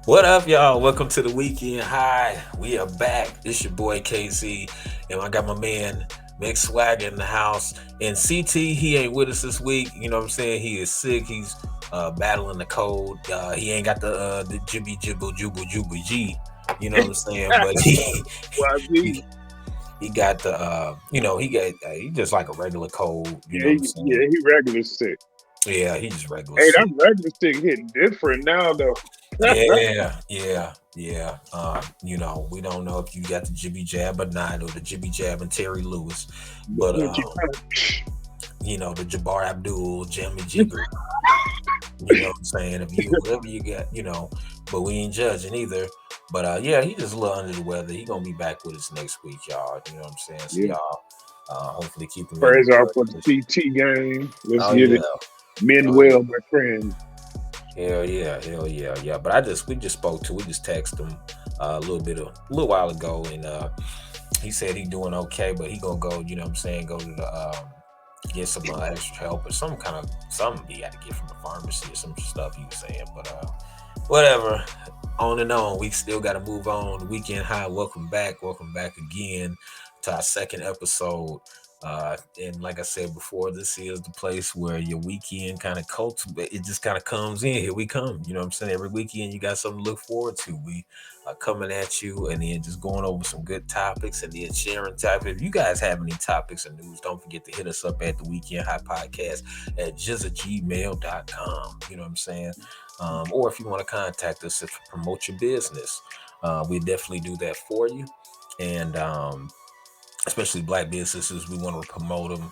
What up, y'all? Welcome to the weekend high. We are back. It's your boy KZ, and I got my man Mick Swagger in the house. And CT, he ain't with us this week. You know what I'm saying? He is sick. He's battling the cold. He ain't got the jibby jibble jubble jubble G. You know what I'm saying? But he YB, he got the he just like a regular cold. You know what yeah, I'm saying? he regular sick. Yeah, he just regular Hey, that sick. regular sick hitting different now though. Yeah. We don't know if you got the jibby jab or not, or the jibby jab and Terry Lewis, but Look, you the Jabbar Abdul, Jimmy Jigger, you know what I'm saying? If you whatever you got, but we ain't judging either. But yeah, he just a little under the weather. He gonna be back with us next week, y'all. You know what I'm saying? So yeah, y'all hopefully keep him in your praise our for the prayers. CT game. Let's Oh get yeah. it. Men Oh yeah. well, my friend. Hell yeah. But we just spoke to, we just texted him a little while ago, and he said he doing okay, but he gonna go, you know what I'm saying, go to the get some extra help or some kind of something he had to get from the pharmacy or some stuff he was saying. But whatever. On and on. We still got to move on. The weekend high. Welcome back. Welcome back again to our second episode. And like I said before, this is the place where your weekend kind of cultivate. It just kind of comes in. Here we come. You know what I'm saying? Every weekend you got something to look forward to. We are coming at you and then just going over some good topics and then sharing topics. If you guys have any topics or news, don't forget to hit us up at the Weekend High Podcast at jizzagmail.com. You know what I'm saying? Or if you want to contact us to promote your business, we definitely do that for you. And especially black businesses, we want to promote them.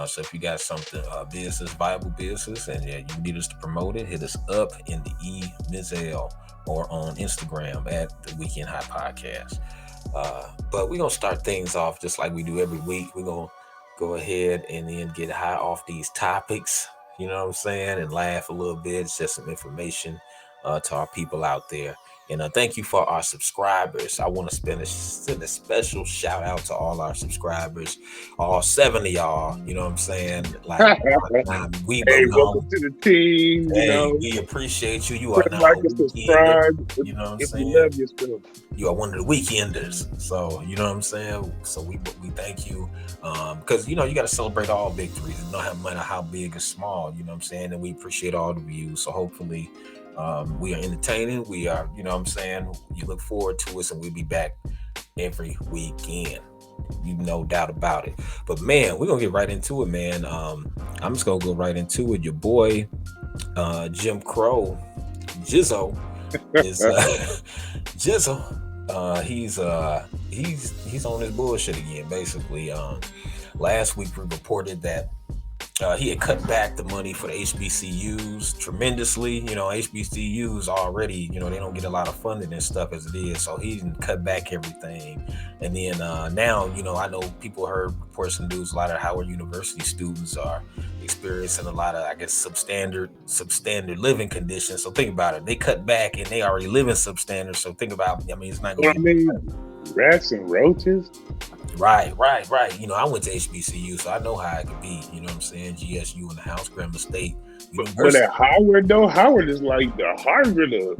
So if you got something, business, viable business, and yeah, you need us to promote it, hit us up in the Mizel or on Instagram at the Weekend High Podcast. But we're gonna start things off just like we do every week. We're gonna go ahead and then get high off these topics. You know what I'm saying, and laugh a little bit. It's just some information to our people out there. And thank you for our subscribers. I want to send a special shout out to all our subscribers, all 7 of y'all. You know what I'm saying? Like, we Hey, know. welcome to the team. Hey, we appreciate you. You are Press now like a and weekender. subscribe if, You know what I'm if you saying? love yourself. You are one of the weekenders. So you know what I'm saying. So we thank you, because you got to celebrate all victories, no matter how big or small. You know what I'm saying, and we appreciate all the views. So hopefully, we are entertaining. We are, you know what I'm saying. You look forward to us, and we'll be back every weekend. You no doubt about it. But man, we're gonna get right into it, man. I'm just gonna go right into it. Your boy, Jim Crow, Jizzo is Jizzle. He's on his bullshit again. Basically, last week we reported that he had cut back the money for the HBCUs tremendously. HBCUs already, they don't get a lot of funding and stuff as it is. So he cut back everything. And then now, I know people heard reports and news, a lot of Howard University students are experiencing a lot of, I guess, substandard living conditions. So think about it. They cut back and they already live in substandard. So think about, it's not going Well, to I get mean, rats and roaches. Right. I went to HBCU, so I know how it could be. You know what I'm saying? GSU in the house, Grambling State But University. at Howard though, Howard is like the Harvard of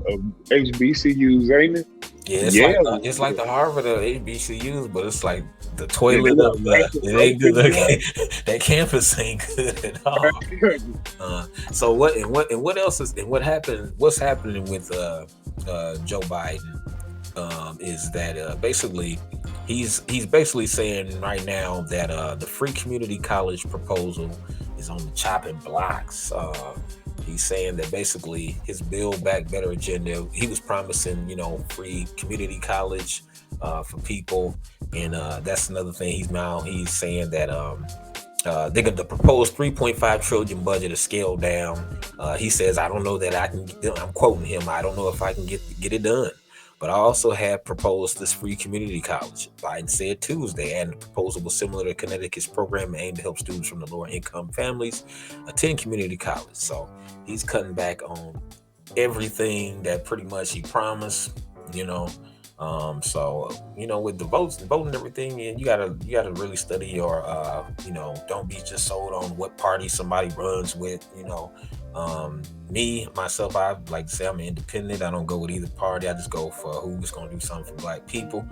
HBCUs, ain't it? Yeah, Yeah, it's like the Harvard of HBCUs, but it's like the yeah, they toilet got of the. rats and It ain't good. roaches, boy. That campus ain't good at all. So what else is and what happened? What's happening with Joe Biden? Is that basically he's basically saying right now that the free community college proposal is on the chopping blocks. He's saying that basically his Build Back Better agenda, he was promising, free community college for people, and that's another thing. He's saying that they're going to propose 3.5 trillion budget is scaled down. He says, I don't know that I can. I'm quoting him. I don't know if I can get it done. But I also have proposed this free community college. Biden said Tuesday, and the proposal was similar to Connecticut's program aimed to help students from the lower income families attend community college. So he's cutting back on everything that pretty much he promised, you know. With the voting and everything, and you gotta really study your, don't be just sold on what party somebody runs with, Me myself, I like to say I'm independent. I don't go with either party. I just go for who's gonna do something for black people.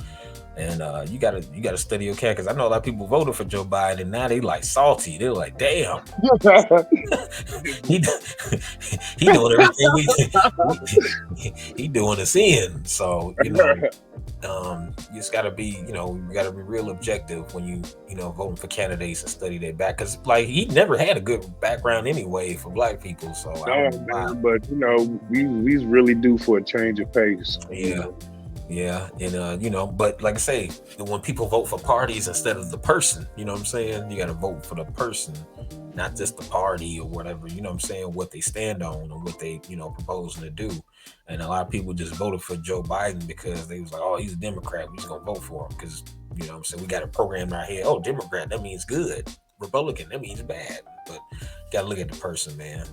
And you gotta study your cat because I know a lot of people voted for Joe Biden and now they like salty. They're like, damn, he he doing everything he doing us in. So you just gotta be you gotta be real objective when you voting for candidates and study their back because like he never had a good background anyway for black people. So I No, don't know why. man, but we really due for a change of pace. Yeah. Yeah, and but like I say, when people vote for parties instead of the person, you know what I'm saying? You got to vote for the person, not just the party or whatever. You know what I'm saying? What they stand on or what they proposing to do. And a lot of people just voted for Joe Biden because they was like, oh, he's a Democrat, we just gonna vote for him because what I'm saying, we got a program right here. Oh, Democrat, that means good. Republican, that means bad. But you gotta look at the person, man.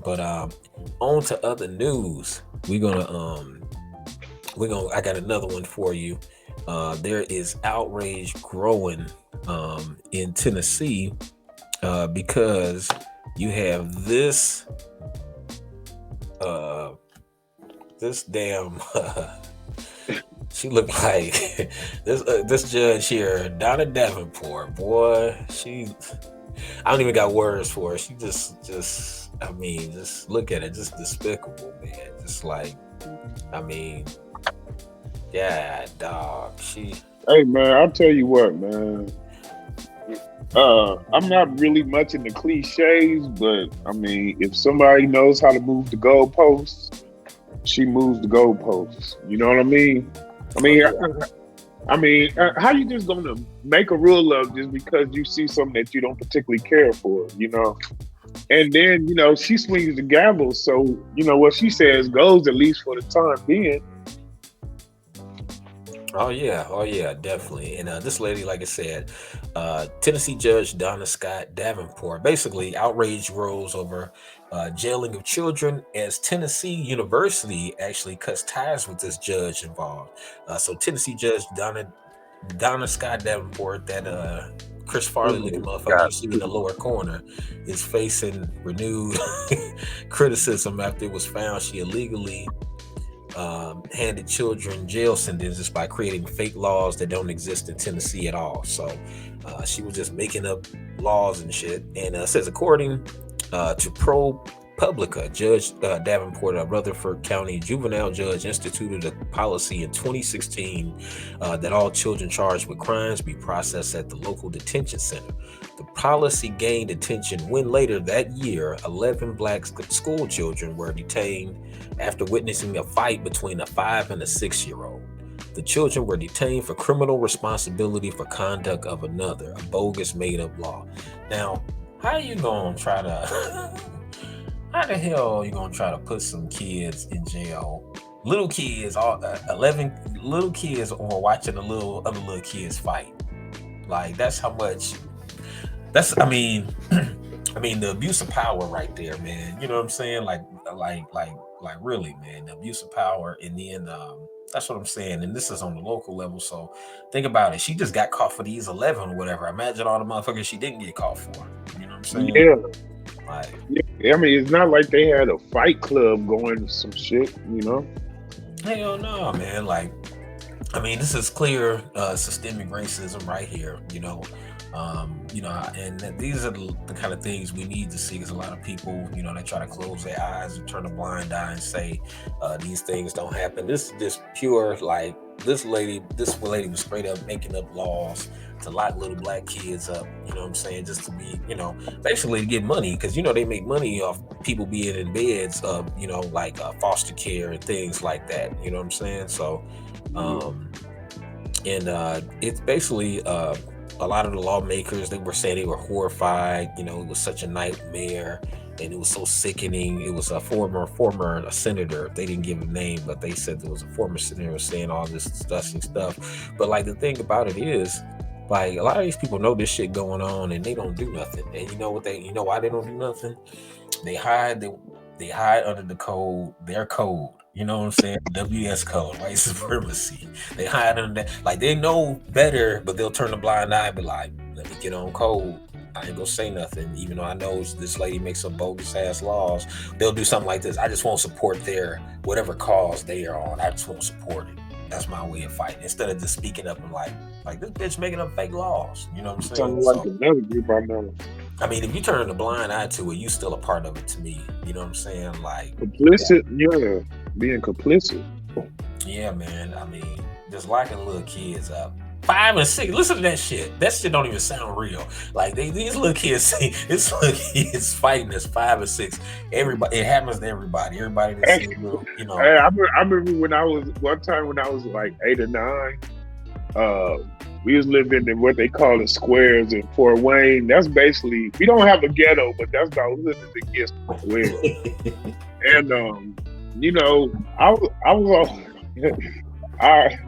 But on to other news. We're gonna I got another one for you. There is outrage growing in Tennessee because you have uh this damn she looked like this judge here, Donna Davenport. Boy, I don't even got words for her. She just I mean, just look at it, just despicable, man. Just like, I mean, yeah, dog. Hey, man, I'll tell you what, man. I'm not really much into cliches, but I mean, if somebody knows how to move the goalposts, she moves the goalposts. You know what I mean? I Oh mean, yeah, how you just gonna make a rule of just because you see something that you don't particularly care for? And then she swings the gavel, so what she says goes at least for the time being. oh yeah, definitely. And this lady, like I said, Tennessee Judge Donna Scott Davenport, basically outrage rose over jailing of children as Tennessee University actually cuts ties with this judge involved. So Tennessee Judge Donna Scott Davenport, that Chris Farley looking motherfucker God, you see in the lower corner, is facing renewed criticism after it was found she illegally handed children jail sentences by creating fake laws that don't exist in Tennessee at all. So she was just making up laws and shit. And says according to ProPublica, Judge Davenport, a Rutherford County juvenile judge, instituted a policy in 2016 that all children charged with crimes be processed at the local detention center. The policy gained attention when later that year, 11 black school children were detained after witnessing a fight between a 5 and a 6-year-old. The children were detained for criminal responsibility for conduct of another, a bogus made up law. Now, how you gonna try to how the hell are you gonna try to put some kids in jail? Little kids, all 11 little kids, or watching other little kids fight. Like that's how much. That's I mean the abuse of power right there, man. You know what I'm saying? Like really, man. The abuse of power, and then that's what I'm saying. And this is on the local level. So think about it. She just got caught for these 11 or whatever. Imagine all the motherfuckers she didn't get caught for. You know what I'm saying? yeah, Like, yeah. I mean, it's not like they had a fight club going to some shit. hell no, man. Like, I mean, this is clear systemic racism right here. And these are the kind of things we need to see because a lot of people, they try to close their eyes and turn a blind eye and say these things don't happen. This is just pure, like, this lady was straight up making up laws to lock little black kids up, you know what I'm saying, just to be, basically to get money because, they make money off people being in beds, like foster care and things like that, you know what I'm saying? So, and it's basically a lot of the lawmakers, they were saying they were horrified. It was such a nightmare and it was so sickening. It was a former senator. They didn't give a name, but they said there was a former senator saying all this disgusting stuff. But like the thing about it is, like a lot of these people know this shit going on and they don't do nothing. And you know why they don't do nothing? They hide they hide under the code, their code. You know what I'm saying? WS code, white supremacy. They hide under that. Like they know better, but they'll turn a blind eye and be like, let me get on code. I ain't gonna say nothing, even though I know this lady makes some bogus ass laws. They'll do something like this. I just won't support their whatever cause they are on. I just won't support it. That's my way of fighting. Instead of just speaking up and like this bitch making up fake laws. You know what I'm saying? Sounding like So another group I know. I mean, if you turn a blind eye to it, you still a part of it to me. You know what I'm saying? Like, Complicit, yeah, being complicit. yeah, man. I mean, just locking little kids up. 5 and 6. Listen to that shit. That shit don't even sound real. Like these little kids say this little kids fighting is 5 and 6. Everybody, it happens to everybody. Everybody that Hey, sees little, I remember when I was one time when I was like 8 or 9. We was living in what they call the squares in Fort Wayne. That's basically we don't have a ghetto, but that's about hood as it gets for square. And I was I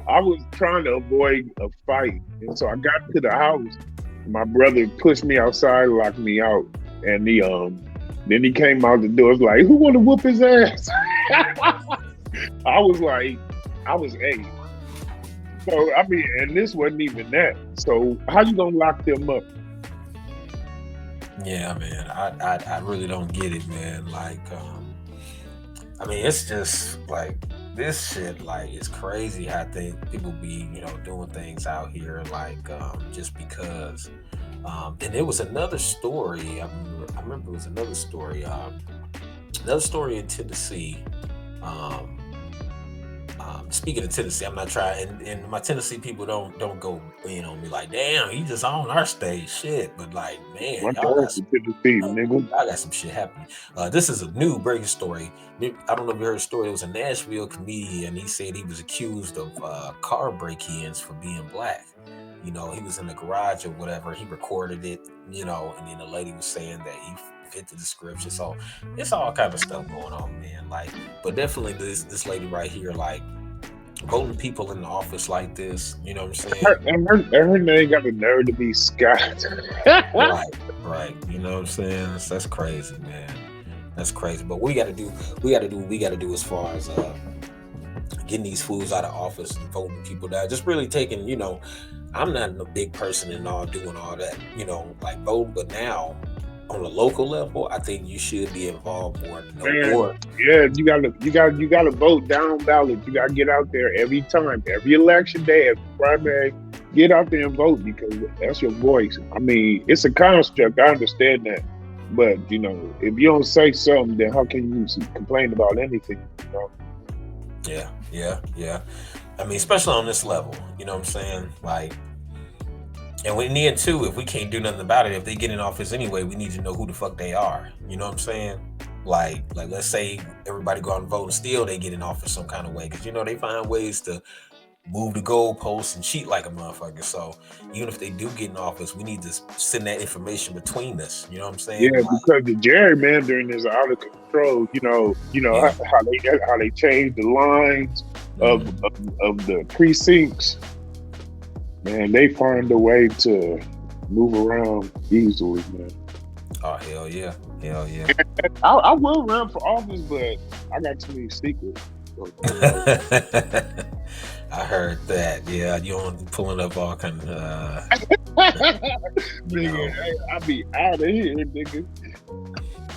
I was trying to avoid a fight, and so I got to the house. My brother pushed me outside, locked me out, and then he came out the door. Was like, "Who want to whoop his ass?" I was like, I was 8. So I mean, and this wasn't even that. So how you gonna lock them up? yeah, man. I really don't get it, man. Like, I mean, it's just like this shit. Like, it's crazy how people be, doing things out here, like, just because. And there was another story. I remember it was another story in Tennessee. Um, Speaking of Tennessee, I'm not trying, and my Tennessee people don't go in on me like, damn, he just on our stage, shit. But like, man, One time to Tennessee, nigga. y'all got some shit happening. This is a new breaking story. I don't know if you heard a story. It was a Nashville comedian. He said he was accused of car break-ins for being black. He was in the garage or whatever. He recorded it, and then the lady was saying that he fit the description. So it's all kind of stuff going on, man. Like, but definitely this lady right here, like, voting people in the office like this, you know what I'm saying? Her name got the nerve to be Scott. Right. You know what I'm saying? That's crazy, man. That's crazy. But we got to do what we got to do as far as getting these fools out of office and voting people down. Just really taking, I'm not a big person in all doing all that, like voting, but now on a local level, I think you should be involved more. Yeah, you gotta vote down ballot. You gotta get out there every time, every election day, every primary. Get out there and vote because that's your voice. I mean, it's a construct. I understand that, but if you don't say something, then how can you complain about anything? Yeah. I mean, especially on this level, you know what I'm saying? Like, and we need too, if we can't do nothing about it, if they get in office anyway, we need to know who the fuck they are. You know what I'm saying? Like let's say everybody go out and vote and still they get in office some kind of way. Because, they find ways to move the goalposts and cheat like a motherfucker. So even if they do get in office, we need to send that information between us. You know what I'm saying? Yeah, because the gerrymandering is out of control. How they change the lines of the precincts. Man, they find a way to move around easily, man. Oh, hell yeah. I will run for office, but I got too many secrets. I heard that. Yeah, you don't pulling up all kind of. Nigga, I be out of here, nigga.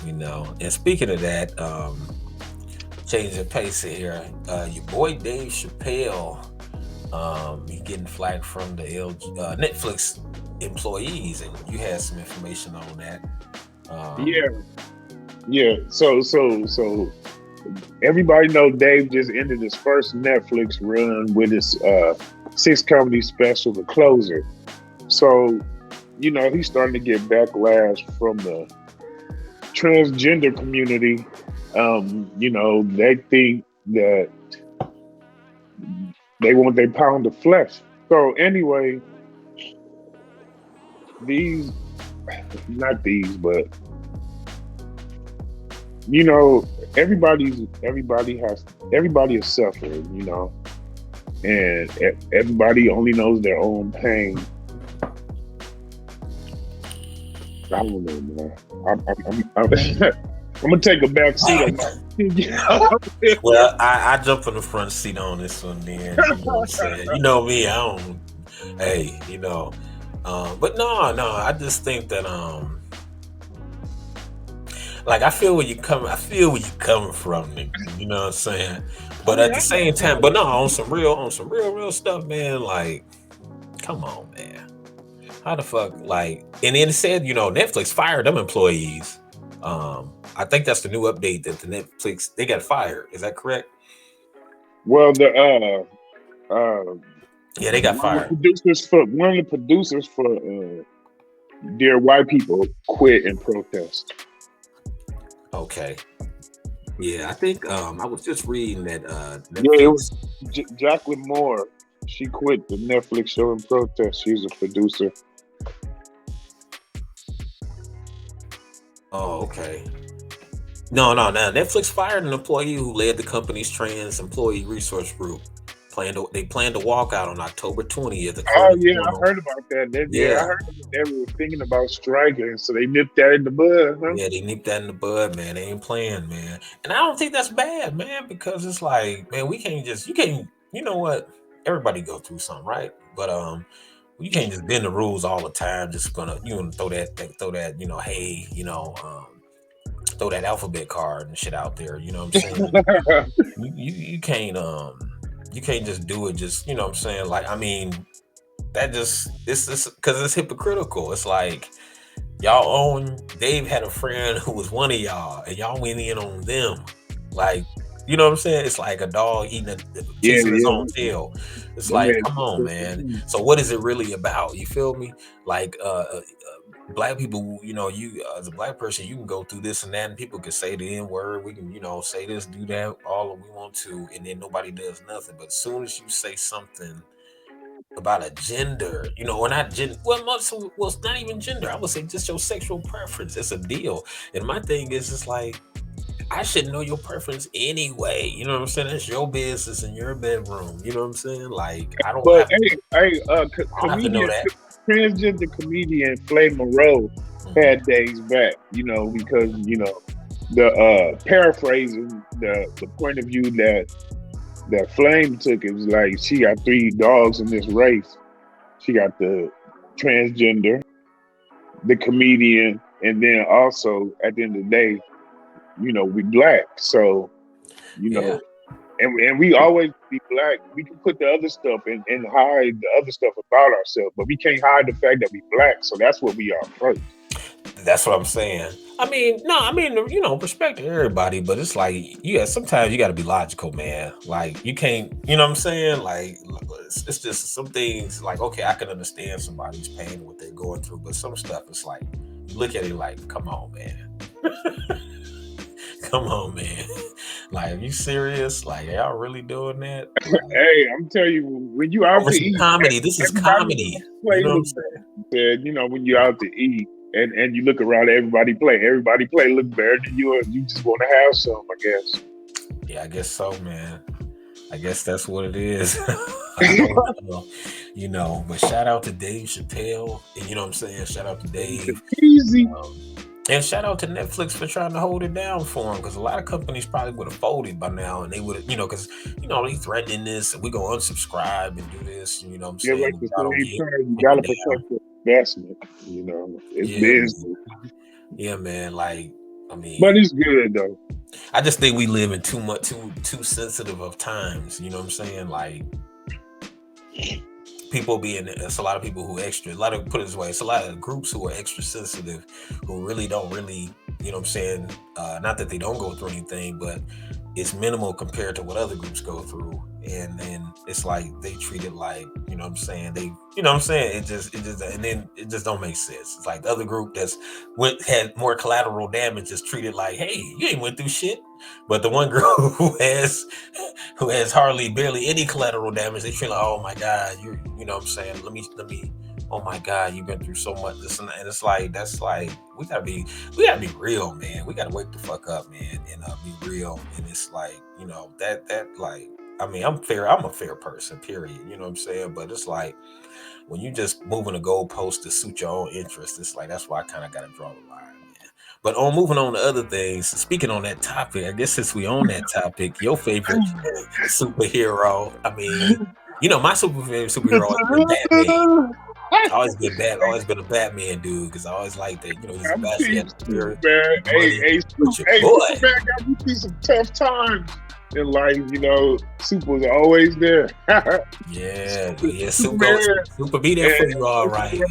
And speaking of that, changing pace here. Your boy Dave Chappelle. He getting flagged from the Netflix employees, and you had some information on that. Yeah. So everybody know Dave just ended his first Netflix run with his 6-comedy special, The Closer. So, he's starting to get backlash from the transgender community. They think that they want their pound of flesh. So anyway, everybody is suffering, and everybody only knows their own pain. I don't know, man. I'm gonna take a back seat. Well, I jump in the front seat on this one then. You know what I'm saying? You know me, I don't. Hey, But no, I just think that like I feel where you come. I feel where you coming from, nigga. You know what I'm saying? I But mean, at the I got same time, but time. no, on some real stuff, man. Like, come on, man. How the fuck, like? And then it said, Netflix fired them employees. I think that's the new update that the Netflix they got fired. Is that correct? Well, the Yeah, they got fired. one of the producers for Dear White People quit in protest. Okay. Yeah, I think I was just reading that Yeah, it was Netflix. Jacqueline Moore. She quit the Netflix show in protest. She's a producer. Oh, okay. No. Netflix fired an employee who led the company's trans employee resource group. They plan to walk out on October 20th, Oh according to yeah, I Porno. heard about that. Yeah, I Yeah, heard that they were thinking about striking, so they nipped that in the bud, huh? yeah, they nipped that in the bud, man. They ain't playing, man. And I don't think that's bad, man, because it's like, man, we can't just you can't you know what? Everybody go through something, right? But you can't just bend the rules all the time. Just gonna throw that hey throw that alphabet card and shit out there. You know what I'm saying? You can't just do it. Just you know what I'm saying? Like I mean that just it's because it's hypocritical. It's like y'all own. Dave had a friend who was one of y'all, and y'all went in on them. Like you know what I'm saying? It's like a dog Yeah, chasing his own yeah. tail. It's Them like, had come on, man. So what is it really about? You feel me? Like black people, you as a black person, you can go through this and that, and people can say the N word. We can, say this, do that, all we want to, and then nobody does nothing. But as soon as you say something about a gender, or not gender, well, it's not even gender. I would say just your sexual preference. It's a deal. And my thing is, it's like I should know your preference anyway. You know what I'm saying? It's your business in your bedroom. You know what I'm saying? Like But hey, I don't have to know that. transgender comedian Flay Moreau Mhm. had days back, because the paraphrasing the point of view that Flame took, it was like she got three dogs in this race. She got the transgender, the comedian, and then also at the end of the day, we black. So, you Yeah. know, and we always be black. We can put the other stuff and hide the other stuff about ourselves, but we can't hide the fact that we black. So that's what we are first. That's what I'm saying. I mean, no, I mean, respect to everybody, but it's like, yeah, sometimes you got to be logical, man. Like, you can't, you know what I'm saying? Like, it's just some things, like, okay, I can understand somebody's pain and what they're going through, but some stuff is like, you look at it like, come on, man. Come on, man. Like, are you serious? Like, y'all really doing that? Like, Hey, I'm telling you, when you out over to some eat, comedy. This is everybody comedy. play You know what I'm look saying? said, when you out to eat and you look around, everybody play look better than you, and you just want to have some, I guess. Yeah, I guess so, man. I guess that's what it is. I don't know, but shout out to Dave Chappelle. And you know what I'm saying? Shout out to Dave. Easy. Um, and shout out to Netflix for trying to hold it down for him because a lot of companies probably would have folded by now and they would have, because, they threatening this and we're going to unsubscribe and do this. And, you know what I'm Yeah, but saying? at And the y'all don't same get time, you gotta taken down. protect the investment. It's Yeah, man. business, Yeah, man. Like, I but mean, it's good though. I just think we live in too much, too sensitive of times. You know what I'm saying? Like, people being it's a lot of people who extra a lot of put it this way it's a lot of groups who are extra sensitive who really don't really you know what I'm saying not that they don't go through anything but it's minimal compared to what other groups go through and then it's like they treat it like you know what I'm saying they you know what I'm saying it just and then it just don't make sense. It's like the other group that's went had more collateral damage is treated like hey you ain't went through shit but the one group who has hardly barely any collateral damage, they feel like, oh my God, you know what I'm saying? Let me, oh my God, you've been through so much this and that. And it's like, that's like, we gotta be real, man. We gotta wake the fuck up, man, and be real. And it's like, that like, I mean, I'm a fair person, period. You know what I'm saying? But it's like, when you just moving a goalpost to suit your own interest, it's like, that's why I kind of gotta draw the line. But on moving on to other things, speaking on that topic, I guess since we on that topic, your favorite superhero. I mean, my super favorite superhero has been Batman. Always been a Batman dude because I always like that. You know, he's a I'm badass. He Team had the spirit, Superman. money, but your Hey, boy, Superman got me through some tough times in life. You know, Super was always there. yeah, Superman Super be there and for you all right.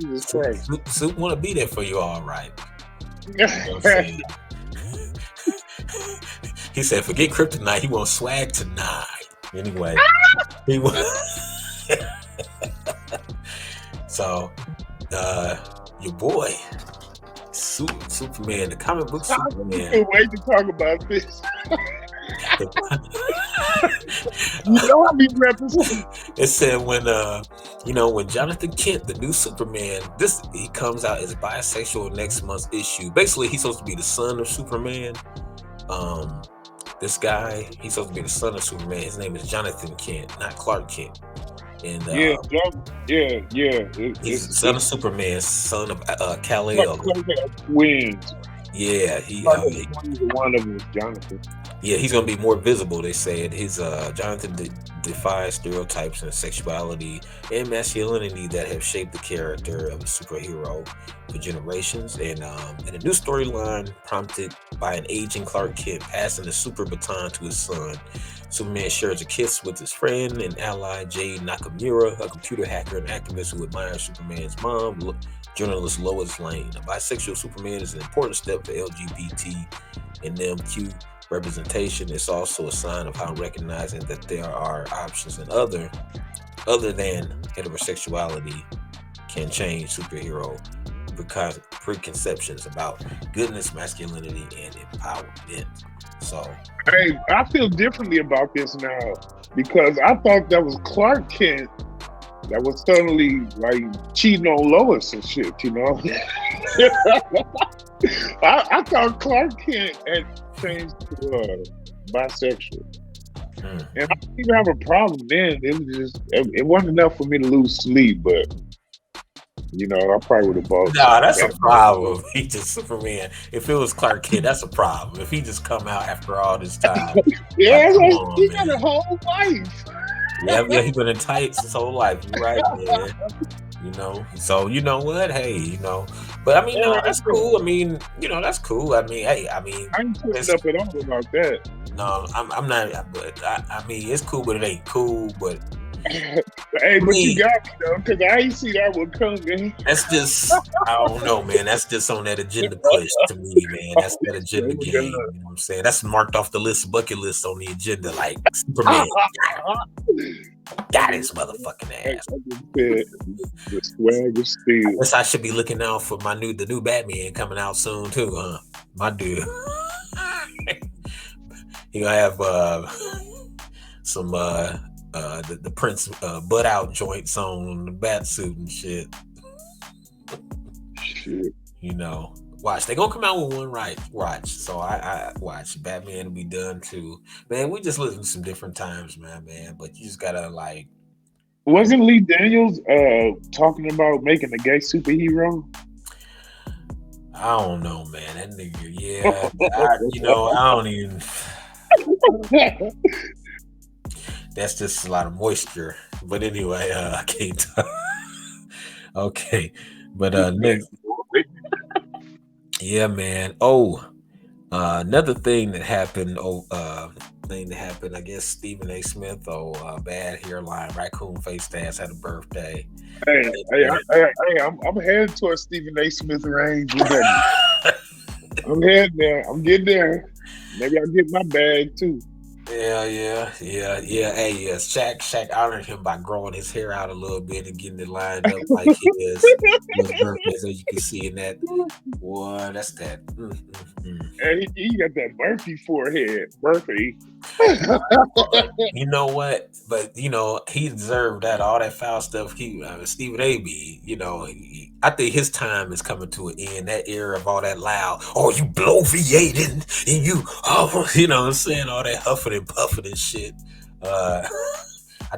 Jesus Christ. Soup want to be there for you all right. You know what I'm saying? He said, "Forget kryptonite. He wants swag tonight." Anyway, he was so your boy Superman, the comic book I Superman. can't wait to talk about this. You know I be representing. It said when Jonathan Kent, the new Superman, he comes out as bisexual next month's issue. Basically, he's supposed to be the son of Superman. Um, this guy, he's supposed to be the son of Superman. His name is Jonathan Kent, not Clark Kent. And Yeah, yeah. he's the son of Superman, son of Kal-El. Clark had twins. Yeah, Clark had twins, and one of them was Jonathan. yeah, he's gonna be more visible. They said his Jonathan defies stereotypes and sexuality and masculinity that have shaped the character of a superhero for generations. And a new storyline prompted by an aging Clark Kent passing the super baton to his son. Superman shares a kiss with his friend and ally Jade Nakamura, a computer hacker and activist who admires Superman's mom, journalist Lois Lane. A bisexual Superman is an important step for LGBT and MQ representation. Is also a sign of how recognizing that there are options and other than heterosexuality can change superhero preconceptions about goodness, masculinity, and empowerment. So, Hey, I feel differently about this now because I thought that was Clark Kent that was suddenly like cheating on Lois and shit. You know, I thought Clark Kent had changed to bisexual. And I didn't even have a problem then. It wasn't enough for me to lose sleep, but you know, I probably would have bought nah, something that's a better. problem. He just Superman. If it was Clark Kent, that's a problem. If he just come out after all this time, like, Yeah, come like, on, he got a man. whole life. Yeah, he been in tights his whole life. You're right, man. You know, so you know what? Hey, but I mean, no, Yeah, that's cool. I mean, that's cool. I mean, hey, I ain't putting it's up at all about that. no, I'm not. But I mean, it's cool, but it ain't cool. But Hey, I but you mean, got me though, because I ain't see that one coming. that's just I don't know, man. That's just on that agenda push to me, man. That's that agenda game. You know what I'm saying? That's marked off the list, bucket list on the agenda, like Superman. Got his motherfucking ass. The swag is I still. guess I should be looking out for the new Batman coming out soon too, huh? My dude. He gonna have some the Prince butt out joints on the bat suit and shit. Shit. You know. Watch, they gonna come out with one right. Watch. So I watch Batman will be done too. Man, we just live in some different times, man. But you just gotta like Wasn't Lee Daniels talking about making a gay superhero? I don't know, man. That nigga, yeah. I don't even that's just a lot of moisture. But anyway, I can't talk. Okay. But next yeah, man. Oh, another thing that happened. I guess Stephen A. Smith. Bad hairline, raccoon face ass had a birthday. I'm headed towards Stephen A. Smith range. I'm heading there. I'm getting there. Maybe I'll get my bag too. Yeah. Hey, yes, Shaq honored him by growing his hair out a little bit and getting it lined up like his birthday, as you can see in that. Boy, that's that. And he got that Murphy forehead. Murphy. You know what? But he deserved that. All that foul stuff. Stephen A. B. I think his time is coming to an end. That era of all that loud. Oh, you bloviating and you. Oh, you know what I'm saying? All that huffing and puffing and shit. I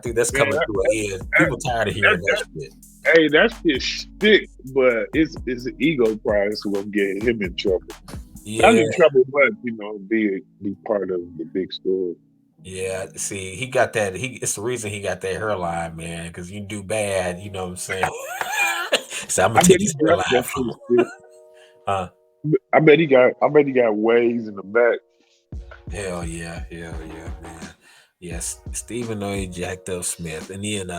think that's coming to an end. People tired of hearing that shit. Hey, that's his shtick, but it's an ego prize who will get him in trouble. Yeah. Not in trouble, but be part of the big story. Yeah, see, he got that. It's the reason he got that hairline, man. Because you do bad, you know what I'm saying. So I'm gonna I bet take he his got hairline that from shit him. still. Uh, I bet he got waves in the back. hell yeah, man. Yes, Stephen A. Jacked Up Smith, and then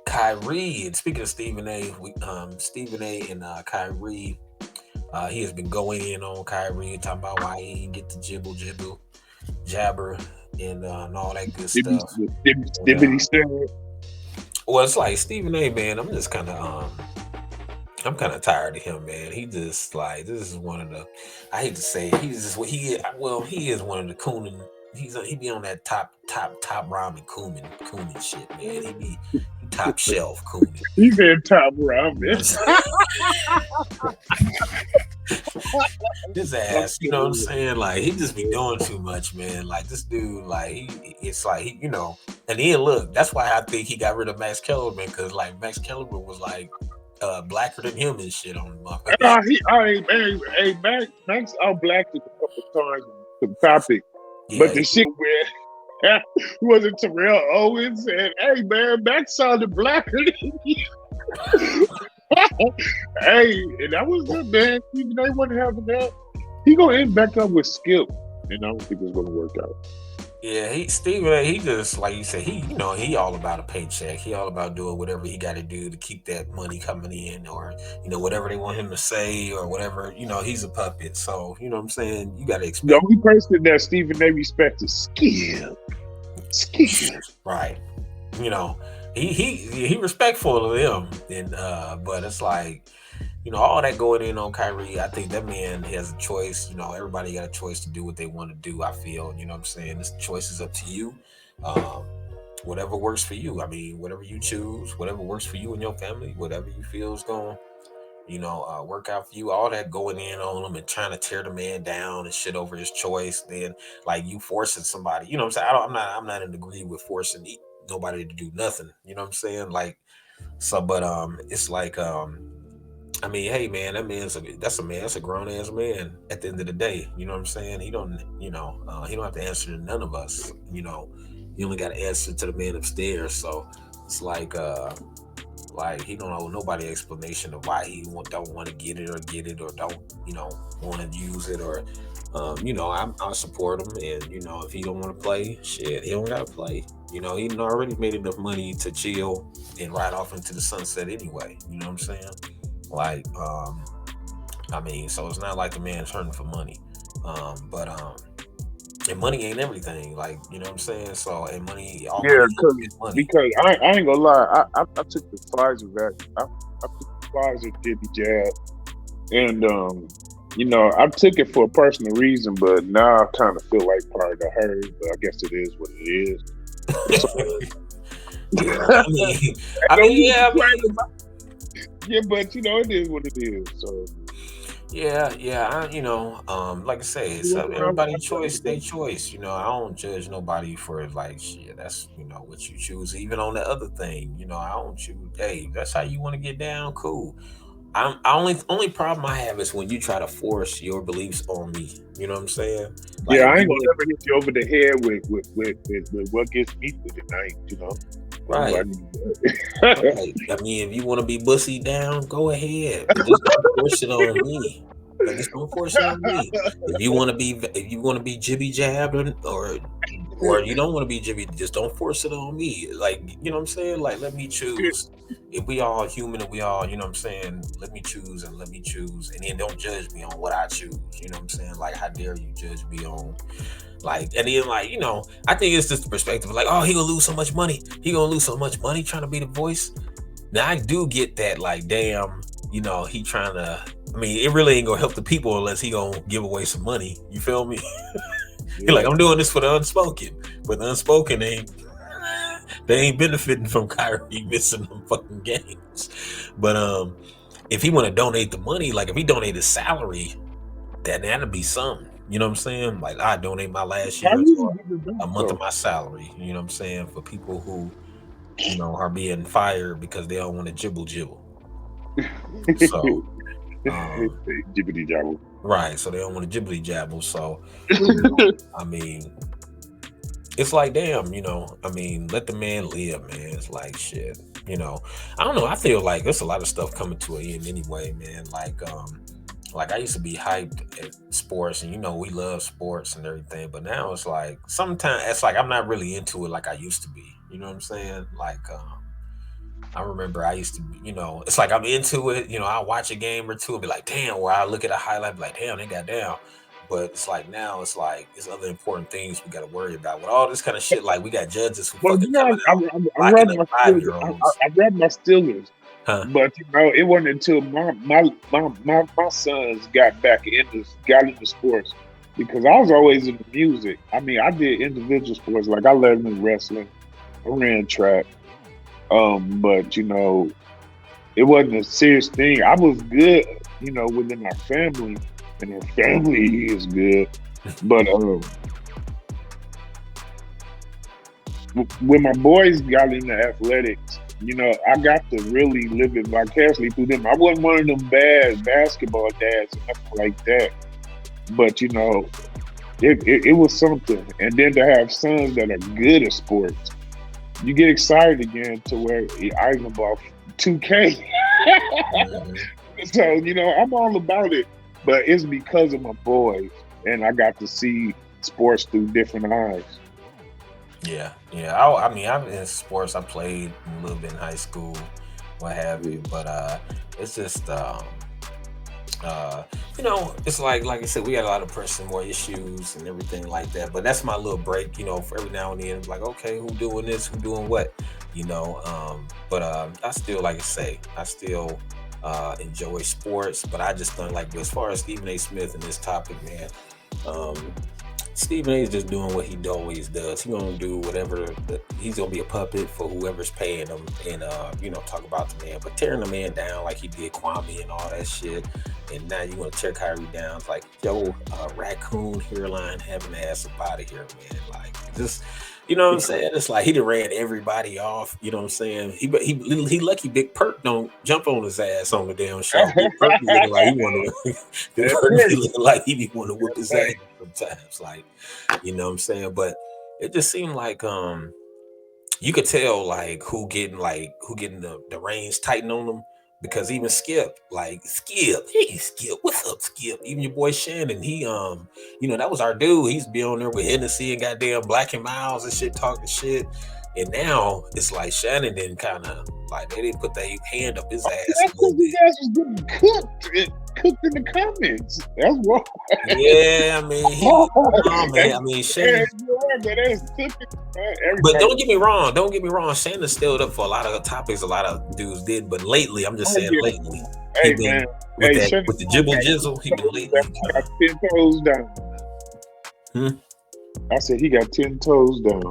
Kyrie. And speaking of Stephen A, Stephen A. and Kyrie, he has been going in on Kyrie, talking about why he didn't get the jibble jabber and all that good Dibby, stuff. dibby, And dibbity stab. well, it's like Stephen A. Man, I'm kind of tired of him, man. He just like this is one of the. I hate to say it, he's just what he. Well, he is one of the Coonan. He be on that top ramen Coonan shit, man. He top shelf Coonan. He said top You know ramen. what I'm saying? His I'm ass, you know what I'm sorry. saying? Like he just be doing too much, man. Like this dude, like it's like And then look, that's why I think he got rid of Max Kellerman because like Max Kellerman was like blacker than him and shit on the motherfucker. Hey, Max outblacked it a couple times on some topic, Yeah, but the shit where wasn't Terrell Owens and hey man, Max sounded blacker than you. Hey, and that was good, man. Even they wasn't having that. He gonna end back up with Skip, and I don't think it's gonna work out. yeah. Stephen, he just like you said, he all about a paycheck. He all about doing whatever he got to do to keep that money coming in, or whatever they want him to say, or whatever. He's a puppet, so you know what I'm saying. You got to The expect only person that Stephen A. respects is Skip. Skip. right. You know, he respectful of them, and but it's like all that going in on Kyrie. I think that man has a choice. Everybody got a choice to do what they want to do. I feel, what I'm saying. This choice is up to you. Um, whatever works for you. I mean, whatever you choose, whatever works for you and your family, whatever you feel is going, work out for you. All that going in on him and trying to tear the man down and shit over his choice. Then like you forcing somebody. You know what I'm saying? I'm not in agree with forcing nobody to do nothing. You know what I'm saying? Like so, but it's like I mean, hey man, that's a man, that's a grown ass man at the end of the day. You know what I'm saying? He don't have to answer to none of us. You only got to answer to the man upstairs. So it's like he don't owe nobody explanation of why don't want to get it or don't want to use it or I support him and if he don't want to play shit he don't gotta play. He already made enough money to chill and ride off into the sunset anyway. You know what I'm saying? Like I mean, so it's not like the man's hurting for money. But and money ain't everything. Like, you know what I'm saying? So and money, all Yeah, money is money. because I ain't gonna lie, I took the Pfizer vaccine. I took the Pfizer Jibby jab, and I took it for a personal reason, but now I kind of feel like part of the herd. But I guess it is what it is. So, Yeah, I mean, ain't no reason to yeah, I complain mean, about. Yeah, but it is what it is. So yeah. Like I say, it's you know, everybody's I'm choice, their choice. I don't judge nobody for like shit. That's what you choose. Even on the other thing, I don't choose. Hey, that's how you want to get down. Cool. Only problem I have is when you try to force your beliefs on me. You know what I'm saying? Like yeah, if I you ain't gonna want never hit you over the head with what gets me through the night. right, Nobody. right. I mean, if you want to be bussy down, go ahead, but just don't force it on me. Like just don't force it on me. If you want to be jibby jabbed or you don't want to be jibby, just don't force it on me. Like you know what I'm saying? Like let me choose. If we all human and we all, you know what I'm saying, let me choose and then don't judge me on what I choose. You know what I'm saying? Like how dare you judge me on like and then like, I think it's just the perspective of like, oh, he gonna lose so much money. He gonna lose so much money trying to be the voice. Now I do get that, like, damn, he trying to. I mean, it really ain't gonna help the people unless he gonna give away some money. You feel me? He like, Yeah. I'm doing this for the unspoken, but the unspoken ain't. They ain't benefiting from Kyrie missing them fucking games. But if he want to donate the money, like if he donate his salary, then that'd be something. You know what I'm saying? Like I donate my last How year's easy or is it a done, month of though? my salary. You know what I'm saying? For people who are being fired because they don't want to jibble. So, um, Jibbity jabber. right. So they don't want to jibbly jabble. So, I mean, it's like damn, I mean, let the man live, man. It's like shit, you know. I don't know. I feel like there's a lot of stuff coming to an end anyway, man. Like I used to be hyped at sports, and we love sports and everything. But now it's like sometimes it's like I'm not really into it like I used to be. You know what I'm saying? Like I remember I used to be, it's like I'm into it. I'll watch a game or two and be like, damn, where I look at a highlight, be like, damn, they got down. But it's like now it's like it's other important things we got to worry about with all this kind of shit. Like we got judges who Well, fucking coming out I locking read up my five Steelers. year olds. I read my Steelers, Huh? but it wasn't until my sons got into sports because I was always into music. I mean, I did individual sports like I led in wrestling, I ran track, but it wasn't a serious thing. I was good, within our family, and our family is good, but when my boys got into athletics, I got to really live it vicariously through them. I wasn't one of them bad basketball dads or nothing like that, but it was something. And then to have sons that are good at sports, you get excited again to where I even bought 2K. Mhm. So I'm all about it, but it's because of my boys, and I got to see sports through different eyes. Yeah, yeah. I mean, I'm in sports. I played a little bit in high school, what have Yeah. you. But it's just uh, it's like I said, we got a lot of pressing more issues and everything like that. But that's my little break, for every now and then. Like, okay, who doing this? Who doing what? But I still, like I say, I still enjoy sports. But I just don't like as far as Stephen A. Smith and this topic, man. Um, Stephen A is just doing what he always does. He's gonna do whatever. He's gonna be a puppet for whoever's paying him, and talk about the man, but tearing the man down like he did Kwame and all that shit. And now you want to tear Kyrie down? It's like, yo, raccoon hairline having ass up out of here, man. Like, just what I'm saying? It's like he done ran everybody off. You know what I'm saying? He lucky Big Perk don't jump on his ass on the damn show. Big Perk be looking like he want to. Big At Perk be first, looking like he be want to whoop his ass hey, sometimes. Like, what I'm saying? But it just seemed like you could tell who getting the reins tighten on them, because even Skip, like Skip, hey Skip, what's up, Skip? Even your boy Shannon, he that was our dude. He's be on there with Hennessy and goddamn Black and Miles and shit, talking shit. And now it's like Shannon didn't kind of like they didn't put their hand up his ass a that's little because bit. you guys was getting cooked in the comments. That's what. Yeah, I mean no man, I mean And Shannon. you're right, but that's cooking. But Everybody. don't get me wrong. Don't get me wrong. Shannon stood up for a lot of topics. A lot of dudes did, but lately, I'm just Oh saying, yeah. lately, he Hey been man. with Hey, that Shannon with the Sharp jibble got jizzle. He 10 been toes down. lately He kind got of. 10 toes down. Hmm? I said he got 10 toes down.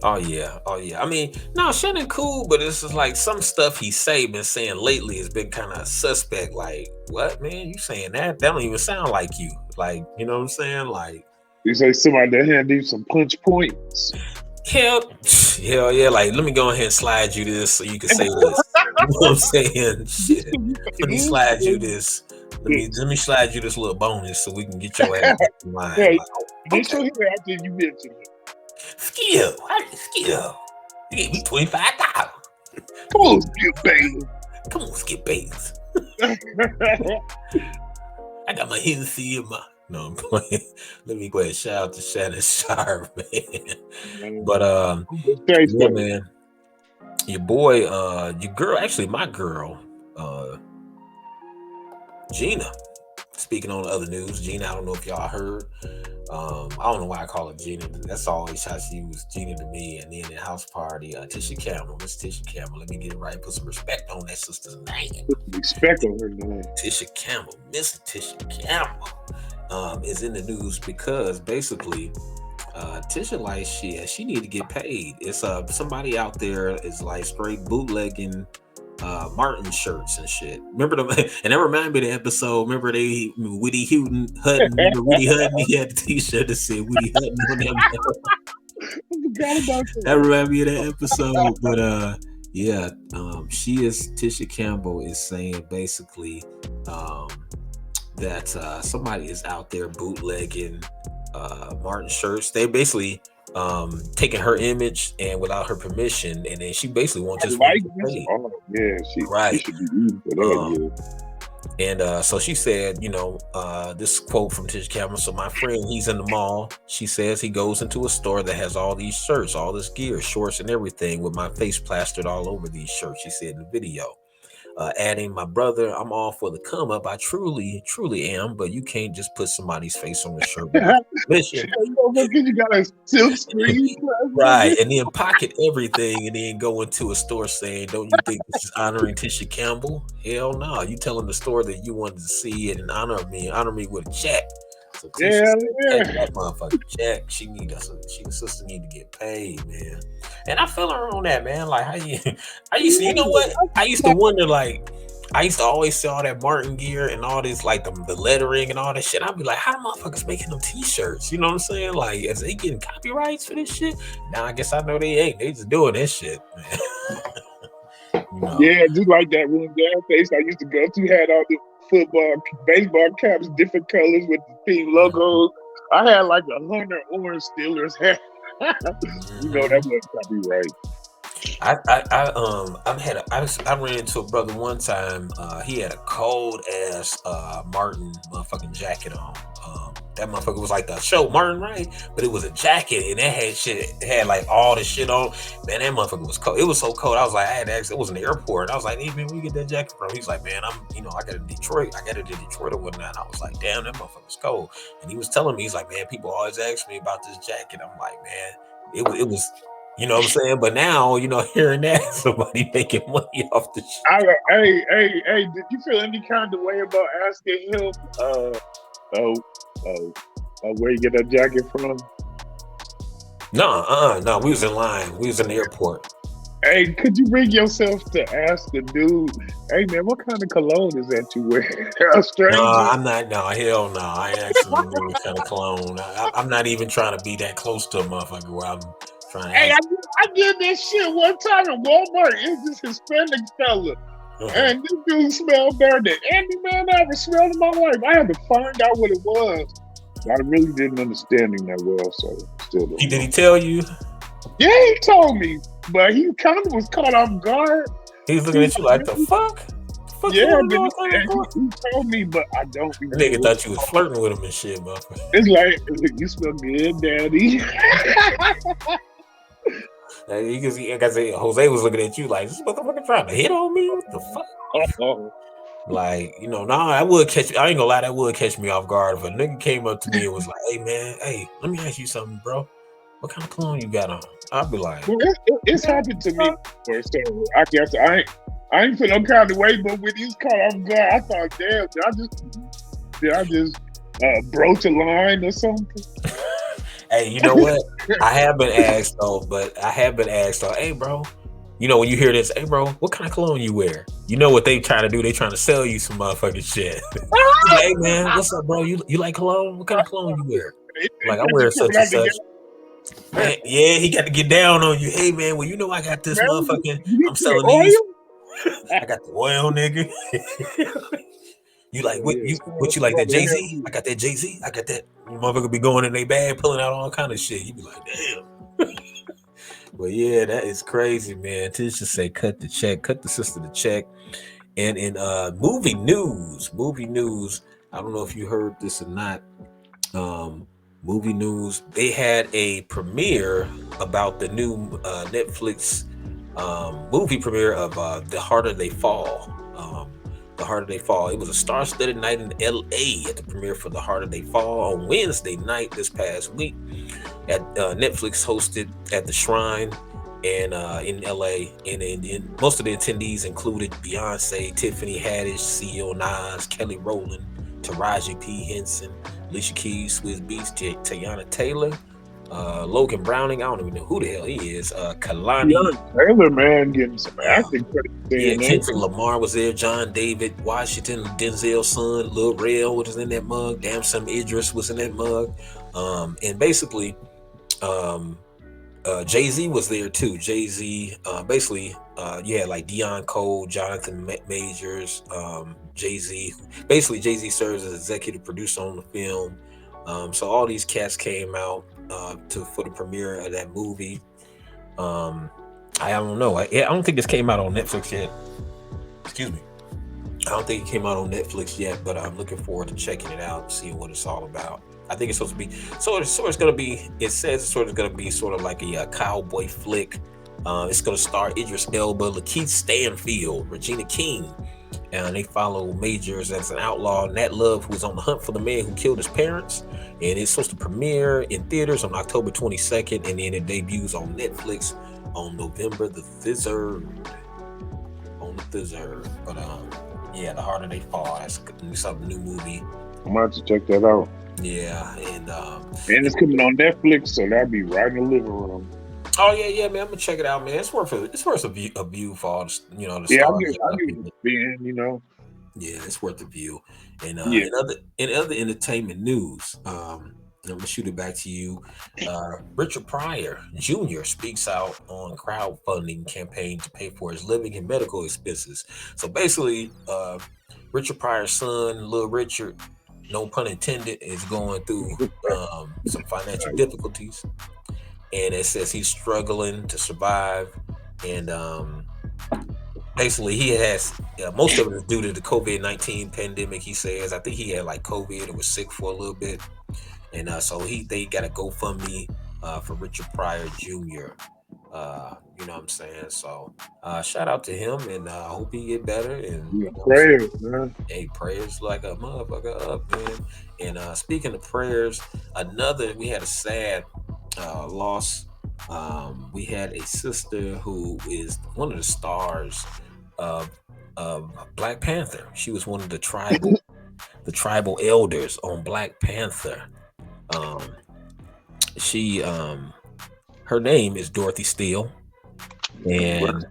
Oh yeah, oh yeah. I mean, no, Shannon cool, but it's just like some stuff he been saying lately has been kind of suspect. Like, what man? You saying that? That don't even sound like you. Like, you know what I'm saying? Like, You say somebody that hand you some punch points. hell, hell yeah. Like, let me go ahead and slide you this so you can say this. You know what I'm saying? This Shit. what you Let me say slide you this. this. This. Let me slide you this little bonus so we can get your ass back in line. Yeah, Like, get okay, your hair after you mention skill, skill. You gave me 25,000. Come on, Skip Bayless. Come on, Skip Bates. I got my Hennessy in my. No, I'm playing. Let me go ahead and shout out to Shannon Sharp, man. But Stay yeah, safe. man, your boy, your girl, actually my girl, uh, Gina. Speaking on the other news, Gina, I don't know if y'all heard. I don't know why I call her Gina. That's always how she was Gina to me. And then at house party, Tisha Campbell, Miss Tisha Campbell. Let me get it right. Put some respect on that sister's name. Put some respect on her name. Tisha Campbell, Miss Tisha Campbell, is in the news because basically, Tisha like she need to get paid. It's somebody out there is like straight bootlegging Martin shirts and shit. Remember them? And that reminded me of the episode. Remember Woody Hutton? Remember Woody Hutton? He had the T-shirt that said Woody Hutton on that. I forgot about That that. reminded me of that episode. But yeah, she is Tisha Campbell is saying basically um, that somebody is out there bootlegging Martin shirts. They basically taking her image and without her permission, and then she basically Her just want to get likeness. paid. Oh yeah, she Right. should be eating for that. Um, Yeah. and so she said, this quote from Tish Cameron. So my friend, he's in the mall. She says he goes into a store that has all these shirts, all this gear, shorts, and everything, with my face plastered all over these shirts. She said in the video. Adding, my brother, I'm all for the come up. I truly, truly am, but you can't just put somebody's face on the shirt without permission. You know, look, you got a silk screen Right. plastic. And then pocket everything and then go into a store saying, don't you think this is honoring Tisha Campbell? Hell no. You telling the store that you wanted to see it and honor me with a check. So Tisha Yeah, said, catch yeah. that motherfucking check. She the sister need to get paid, man. And I feel her on that, man. Like how you I used to, you know what? I used to wonder, like, I used to always see all that Martin gear and all this, like the lettering and all that shit. I'd be like, how the motherfuckers making them t-shirts? You know what I'm saying? Like, is they getting copyrights for this shit? Now I guess I know they ain't. They just doing this shit, man. you know. Yeah, just like that one gas place I used to go to had all the football, baseball caps, different colors with the team Mhm, logos. I had like a Hunter Orange Steelers hat. You know that mhm. wasn't copyright. I ran into a brother one time. He had a cold ass Martin motherfucking jacket on. That motherfucker was like the show Martin, right? But it was a jacket and it had shit. It had like all the shit on. Man, that motherfucker was cold. It was so cold. I was like, I had to ask. It was in the airport. I was like, hey man, where you get that jacket from? He's like, man, I got it in Detroit. I got it in Detroit or whatnot. I was like, damn, that motherfucker's cold. And he was telling me, he's like, man, people always ask me about this jacket. I'm like, man, it was. You know what I'm saying? But now, hearing that somebody making money off the shit. Hey, did you feel any kind of way about asking him, oh, oh, where you get that jacket from? No, no. We was in line. We was in the airport. Hey, could you bring yourself to ask a dude, hey man, what kind of cologne is that you wear? A No, stranger? I'm not. No, hell no. I ain't asking him any kind of cologne. I'm not even trying to be that close to a motherfucker where I'm trying to Hey, ask. I did this shit one time in Walmart. It was this Hispanic fella. Uh-huh. And this dude smelled better than any man I ever smelled in my life. I had to find out what it was. I really didn't understand him that well, so still He don't did know. he tell you? Yeah, he told me, but he kind of was caught off guard. He was looking He's at you like, like, the really? fuck? The fuck you Yeah, want to but know what kind of cologne? he told me, but I don't That nigga remember. thought you was flirting with him and shit, motherfucker. It's like, you smell good, daddy. Like I said, Jose was looking at you like, this motherfucker trying to hit on me? What the fuck? Oh, Like, nah, that would catch. I ain't gonna lie, that would catch me off guard if a nigga came up to me and was like, "Hey, man, hey, let me ask you something, bro. What kind of cologne you got on?" I'd be like, well, it's happened to me before, so I guess I ain't feel no kind of way. But when he's caught off guard, I thought, damn, did I just broach a line or something? "Hey, you know what? I have been asked though, hey, bro, when you hear this, hey, bro, what kind of cologne you wear? You know what they trying to do? They trying to sell you some motherfucking shit. Be like, hey, man, what's up, bro? You like cologne? What kind of cologne you wear? I'm like, I Got you wear coming such and out such. together, Man, yeah, he got to get down on you. Hey, man, well, I got this man. motherfucking. You I'm get your selling these. oil? I got the oil, nigga. You like what? Yeah, What you come like that over Jay here. Z? I got that Jay Z. I got that. Motherfucker be going in their bag, pulling out all kind of shit. You be like, damn. But yeah, that is crazy, man. Tish just say, cut the check, cut the sister the check. And in movie news. I don't know if you heard this or not. Um, movie news. They had a premiere about the new Netflix movie premiere of The Harder They Fall. The Harder They Fall. It was a star-studded night in L.A. at the premiere for The Harder They Fall on Wednesday night this past week. At Netflix hosted at the Shrine and in LA, and most of the attendees included Beyonce, Tiffany Haddish, CEO Nas, Kelly Rowland, Taraji P. Henson, Alicia Keys, Swizz Beatz, Teyana Taylor, Logan Browning. I don't even know who the hell he is. Kalani. Young Taylor, man, getting some Uh, acting credit yeah, saying that. Kendrick Lamar was there. John David Washington, Denzel's son, Lil Rel was in that mug. Damn, some Idris was in that mug. And basically, um, Jay Z was there too. Jay Z, basically, you had like Deion Cole, Jonathan Majors, Jay Z. Basically, Jay Z serves as executive producer on the film. So all these cats came out for the premiere of that movie. Um, I don't know. I don't think this came out on Netflix yet. Excuse me. I don't think it came out on Netflix yet, but I'm looking forward to checking it out, seeing what it's all about. I think it's supposed to be it's going to be. It says it's sort of going to be sort of like a cowboy flick. It's going to star Idris Elba, Lakeith Stanfield, Regina King, and they follow Majors as an outlaw, Nat Love, who's on the hunt for the man who killed his parents. And it's supposed to premiere in theaters on October 22nd, and then it debuts on Netflix on November the 3rd. On the 3rd. But yeah, The Harder They Fall. That's some new movie. I'm about to check that out. Yeah, And it's coming on Netflix, so that'll be right in the living room. oh yeah, man. I'm gonna check it out, man. It's worth a view for all the, the Yeah, stars. I give it a spin. Yeah, it's worth the view. And Yeah. in other entertainment news, I'm gonna shoot it back to you. Richard Pryor Jr. speaks out on crowdfunding campaign to pay for his living and medical expenses. So basically, Richard Pryor's son, Little Richard, no pun intended, is going through some financial difficulties, and it says he's struggling to survive, and basically he has most of it is due to the COVID-19 pandemic. He says I think he had like COVID and was sick for a little bit, and so they got a GoFundMe for Richard Pryor Jr. You know what I'm saying? So shout out to him, and I hope he get better. And Yeah, prayers, man. hey, prayers like a motherfucker up, man. And speaking of prayers, we had a sad loss. We had a sister who is one of the stars of Black Panther. She was one of the tribal elders on Black Panther. Um, she her name is Dorothy Steele, and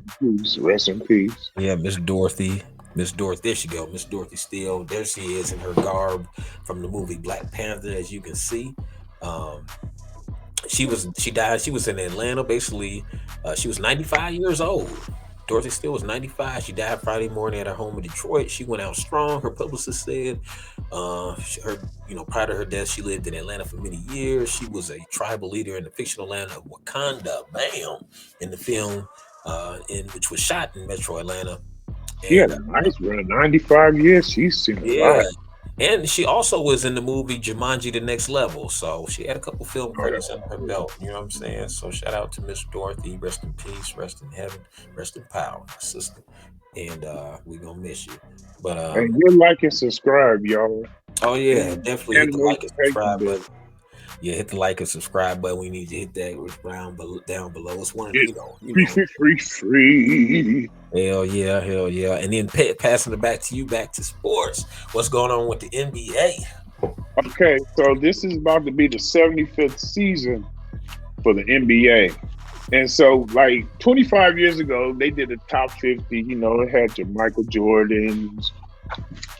Rest in peace. yeah, Miss Dorothy. There she go, Miss Dorothy Steele. There she is in her garb from the movie Black Panther, as you can see. Um, she died. She was in Atlanta. Basically, she was 95 years old. Dorothy Steele was 95. She died Friday morning at her home in Detroit. She went out strong. Her publicist said, prior to her death, she lived in Atlanta for many years. She was a tribal leader in the fictional land of Wakanda. Bam, in the film, in which was shot in Metro Atlanta. She had And a nice run. 95 years. She's seen a yeah, lot. and she also was in the movie Jumanji: The Next Level. So she had a couple film Oh, credits under her belt. You know what I'm saying? So shout out to Miss Dorothy. Rest in peace. Rest in heaven. Rest in power, my sister. And we gonna miss you. But and you like and subscribe, y'all. oh yeah, And definitely hit the like and notification subscribe bell. button. Yeah, hit the like and subscribe button. We need to hit that down below. It's one, Get you free, know. free, free, free. Hell yeah, hell yeah. And then passing it back to you, back to sports. What's going on with the NBA? Okay, so this is about to be the 75th season for the NBA. And so, like 25 years ago, they did a top 50. It had your Michael Jordans,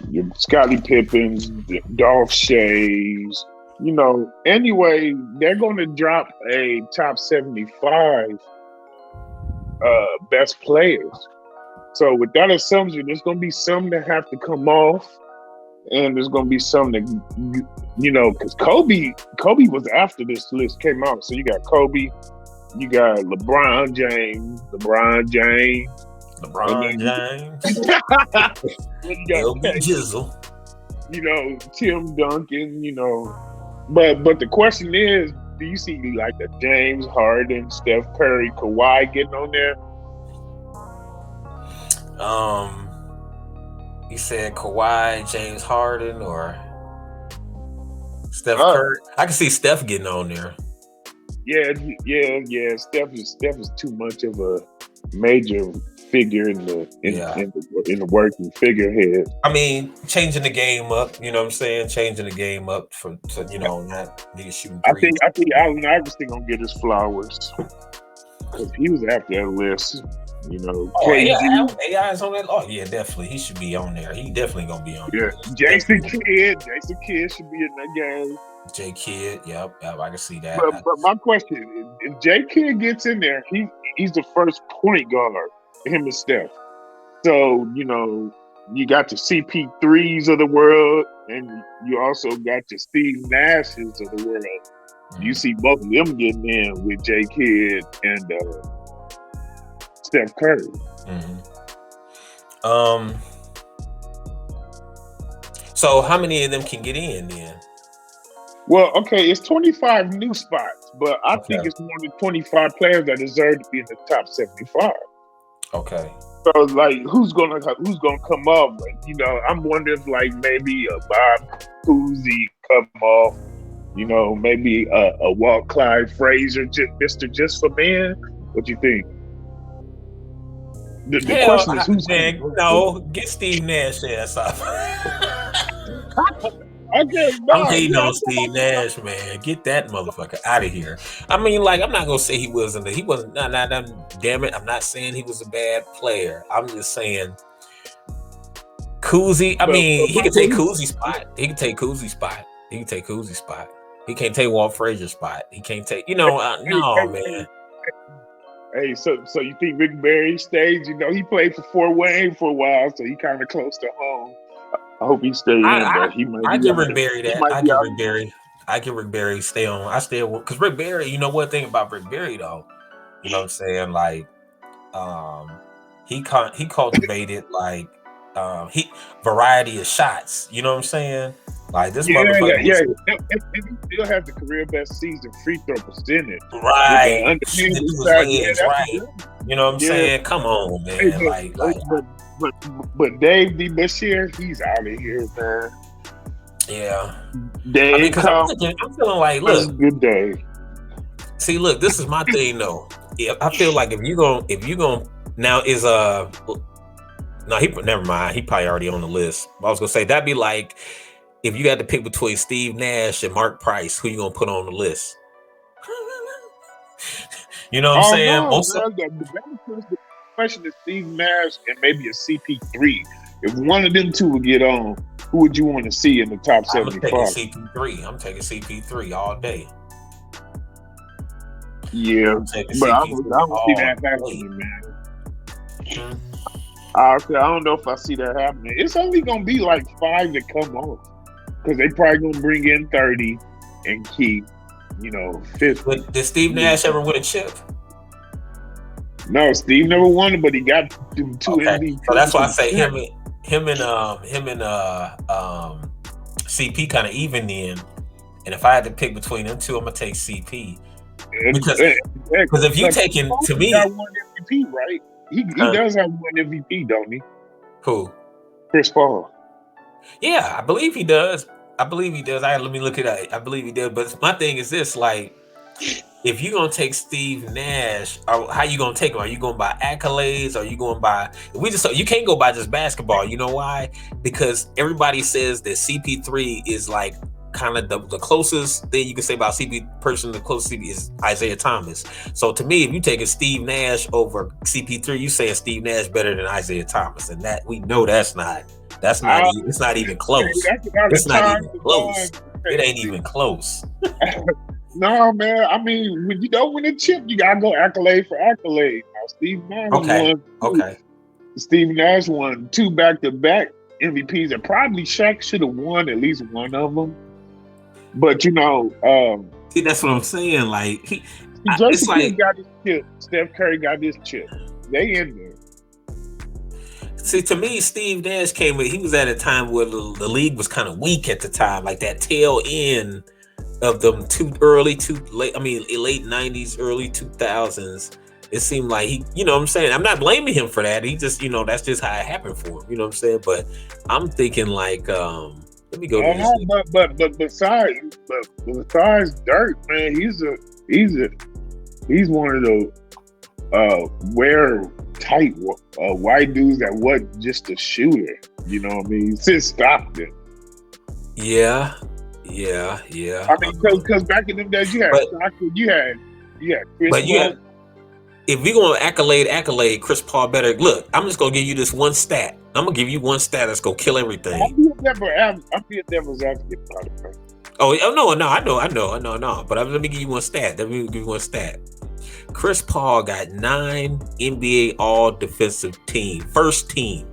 your Scottie Pippens, the Dolph Shays. Anyway, they're going to drop a top 75 best players. So, with that assumption, there's going to be some that have to come off, and there's going to be some that, because Kobe was after this list came out. So, you got Kobe. You got LeBron James, LeBron James, then you LB got Jizzle. Tim Duncan. But the question is, do you see like a James Harden, Steph Curry, Kawhi getting on there? You said Kawhi, James Harden, or Steph Curry? I can see Steph getting on there. Yeah. Steph is too much of a major figure in the working figurehead. I mean, changing the game up. You know what I'm saying? Changing the game up not niggas shooting threes. I think Allen Iverson gonna get his flowers because he was after that list. Oh yeah, AI is on that. Oh yeah, definitely. He should be on there. He definitely gonna be on there. Jason Kidd should be in that game. J Kidd, yep, I can see that. But my question: if J Kidd gets in there, he's the first point guard. Him and Steph. So You got the CP3s of the world, and you also got the Steve Nashes of the world. You Mm-hmm. see both of them getting in with J Kidd and Steph Curry. Mm-hmm. Um. So how many of them can get in then? Well, okay, it's 25 new spots, but I think Okay. it's more than 25 players that deserve to be in the top 75. Okay. So like, who's gonna come up? Like, I'm wondering if like maybe a Bob Cousy come off. Maybe a Walt Clyde Frazier, Mister Just for Men. What do you think? The Hell, question is who's coming man, up? no, get Steve Nash ass off. Okay, I'm no, hating yeah, on Steve Nash, man. Get that motherfucker out of here. I mean, like, I'm not gonna say he wasn't. Nah, damn it, I'm not saying he was a bad player. I'm just saying Kuzi. I but mean, he could take Michael, Kuzi's spot. He can take Kuzi's spot. He can take Kuzi's spot. He can't take Walt Frazier's spot. He can't take. hey, No, hey, man. hey, hey, so you think Rick Barry stayed? He played for Fort Wayne for a while, so he kind of close to home. I hope he stay in, I but he might I be give out. Rick Barry He that. might I be give out. Rick Barry. I give Rick Barry stay on. I stay because Rick Barry. You know what thing about Rick Barry though? You know what I'm saying? Like, um, he cultivated like he variety of shots. You know what I'm saying? Like this Yeah, yeah, motherfucker yeah. was And he still has the career best season free throw percentage with that right. Shooting underhanded through his side. Yeah, legs, that's right? good. You know what I'm Yeah. saying? Come on, Hey, man. but but Dave D. Bashir, he's out of here, man. Yeah. I Day mean, ain't because I'm come, thinking, I'm feeling like, but it's look, a good day. see, look, this is my thing though. If I feel like if you gonna now is no, he never mind. He probably already on the list. I was gonna say that'd be like if you had to pick between Steve Nash and Mark Price, who you gonna put on the list? You know what I'm Oh saying? no, Also, man. The question is Steve Nash and maybe a CP3. If one of them two would get on, who would you want to see in the top I'm taking 75? CP3. I'm taking CP3 all day. Yeah, I'm taking but I CP3 don't see all that day. happening, man. Hmm. I don't know if I see that happening. It's only gonna be like five that come off because they probably gonna bring in 30 and keep, 50. But did Steve Nash ever win a chip? No, Steve never won it, but he got them two Okay, so that's MVPs why I in say the him and CP kind of even then. And if I had to pick between them two, I'm gonna take CP because if you But taking to he got me, one MVP, right? He huh, does have one MVP, don't he? who? Chris Paul. Yeah, I believe he does. I believe he does. Let me look it up. I believe he does. But my thing is this: like, if you're gonna take Steve Nash, how you gonna take him? Are you going by accolades? Are you going by we just you can't go by just basketball. You know why? Because everybody says that CP3 is like kind of the closest thing you can say about CP person, the closest CP is Isaiah Thomas. So to me, if you taking Steve Nash over CP3, you saying Steve Nash better than Isaiah Thomas, and that we know I, it's not even close. that's about It's the not time even to go close. and It take ain't even close. No, man. I mean, when you don't win a chip, you gotta go accolade for accolade. Now, Steve Nash Okay. won two. Okay. Steve Nash won two back-to-back MVPs, and probably Shaq should have won at least one of them. But See, that's what I'm saying. Like it's Jason Kidd like, got his chip. Steph Curry got his chip. They in there. see, to me, Steve Nash came with. He was at a time where the league was kind of weak at the time, like that tail end of them too late. I mean, late '90s, early 2000s. It seemed like you know what I'm saying. I'm not blaming him for that. He just, that's just how it happened for him. You know what I'm saying? But I'm thinking like, let me go to this. No, but besides Dirk, man, he's one of the wear tight white dudes that wasn't just a shooter. You know what I mean? Since Stockton. Yeah, yeah. I mean, because back in them days, you had But Stockton, you had Chris but Paul. if we're gonna accolade Chris Paul better, look, I'm just gonna give you this one stat. I'm gonna give you one stat that's gonna kill everything. I'm being devil's advocate, by the way. Oh no, I know, no. But let me give you one stat. Let me give you one stat. Chris Paul got 9 NBA All Defensive Team, first team.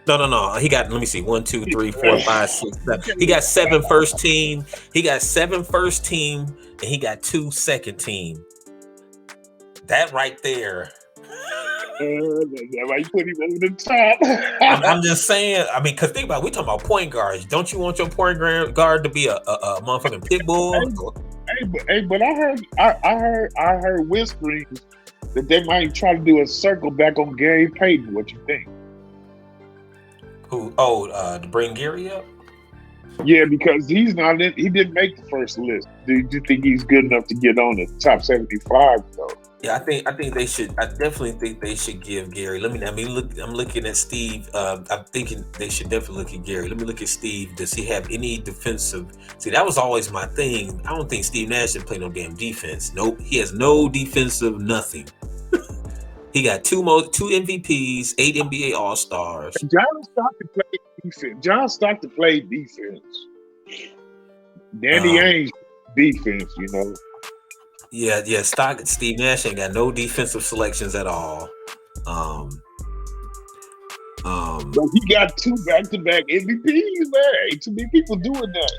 No. He got, let me see, 1, 2, 3, 4, 5, 6, 7. He got 7 first team. He got 7 first team, and he got 2 second team. That right there. That's why you put him over the top. I'm just saying. I mean, because think about it, we talking about point guards. Don't you want your point guard to be a motherfucking pit bull? But I heard whisperings that they might try to do a circle back on Gary Payton. What you think? Who? Oh, to bring Gary up? Yeah, because he's not in, he didn't make the first list. Do you think he's good enough to get on the top 75 though? Yeah, I think they should. I definitely think they should give Gary. I'm looking at Steve. I'm thinking they should definitely look at Gary. Let me look at Steve. Does he have any defensive? See, that was always my thing. I don't think Steve Nash should play no damn defense. Nope, he has no defensive nothing. He got two MVPs, 8 NBA All Stars. John Stockton played defense. John Stockton played defense. Danny Ainge defense, you know. Yeah. Steve Nash ain't got no defensive selections at all. But he got 2 back-to-back MVPs, man. Ain't too many people doing that.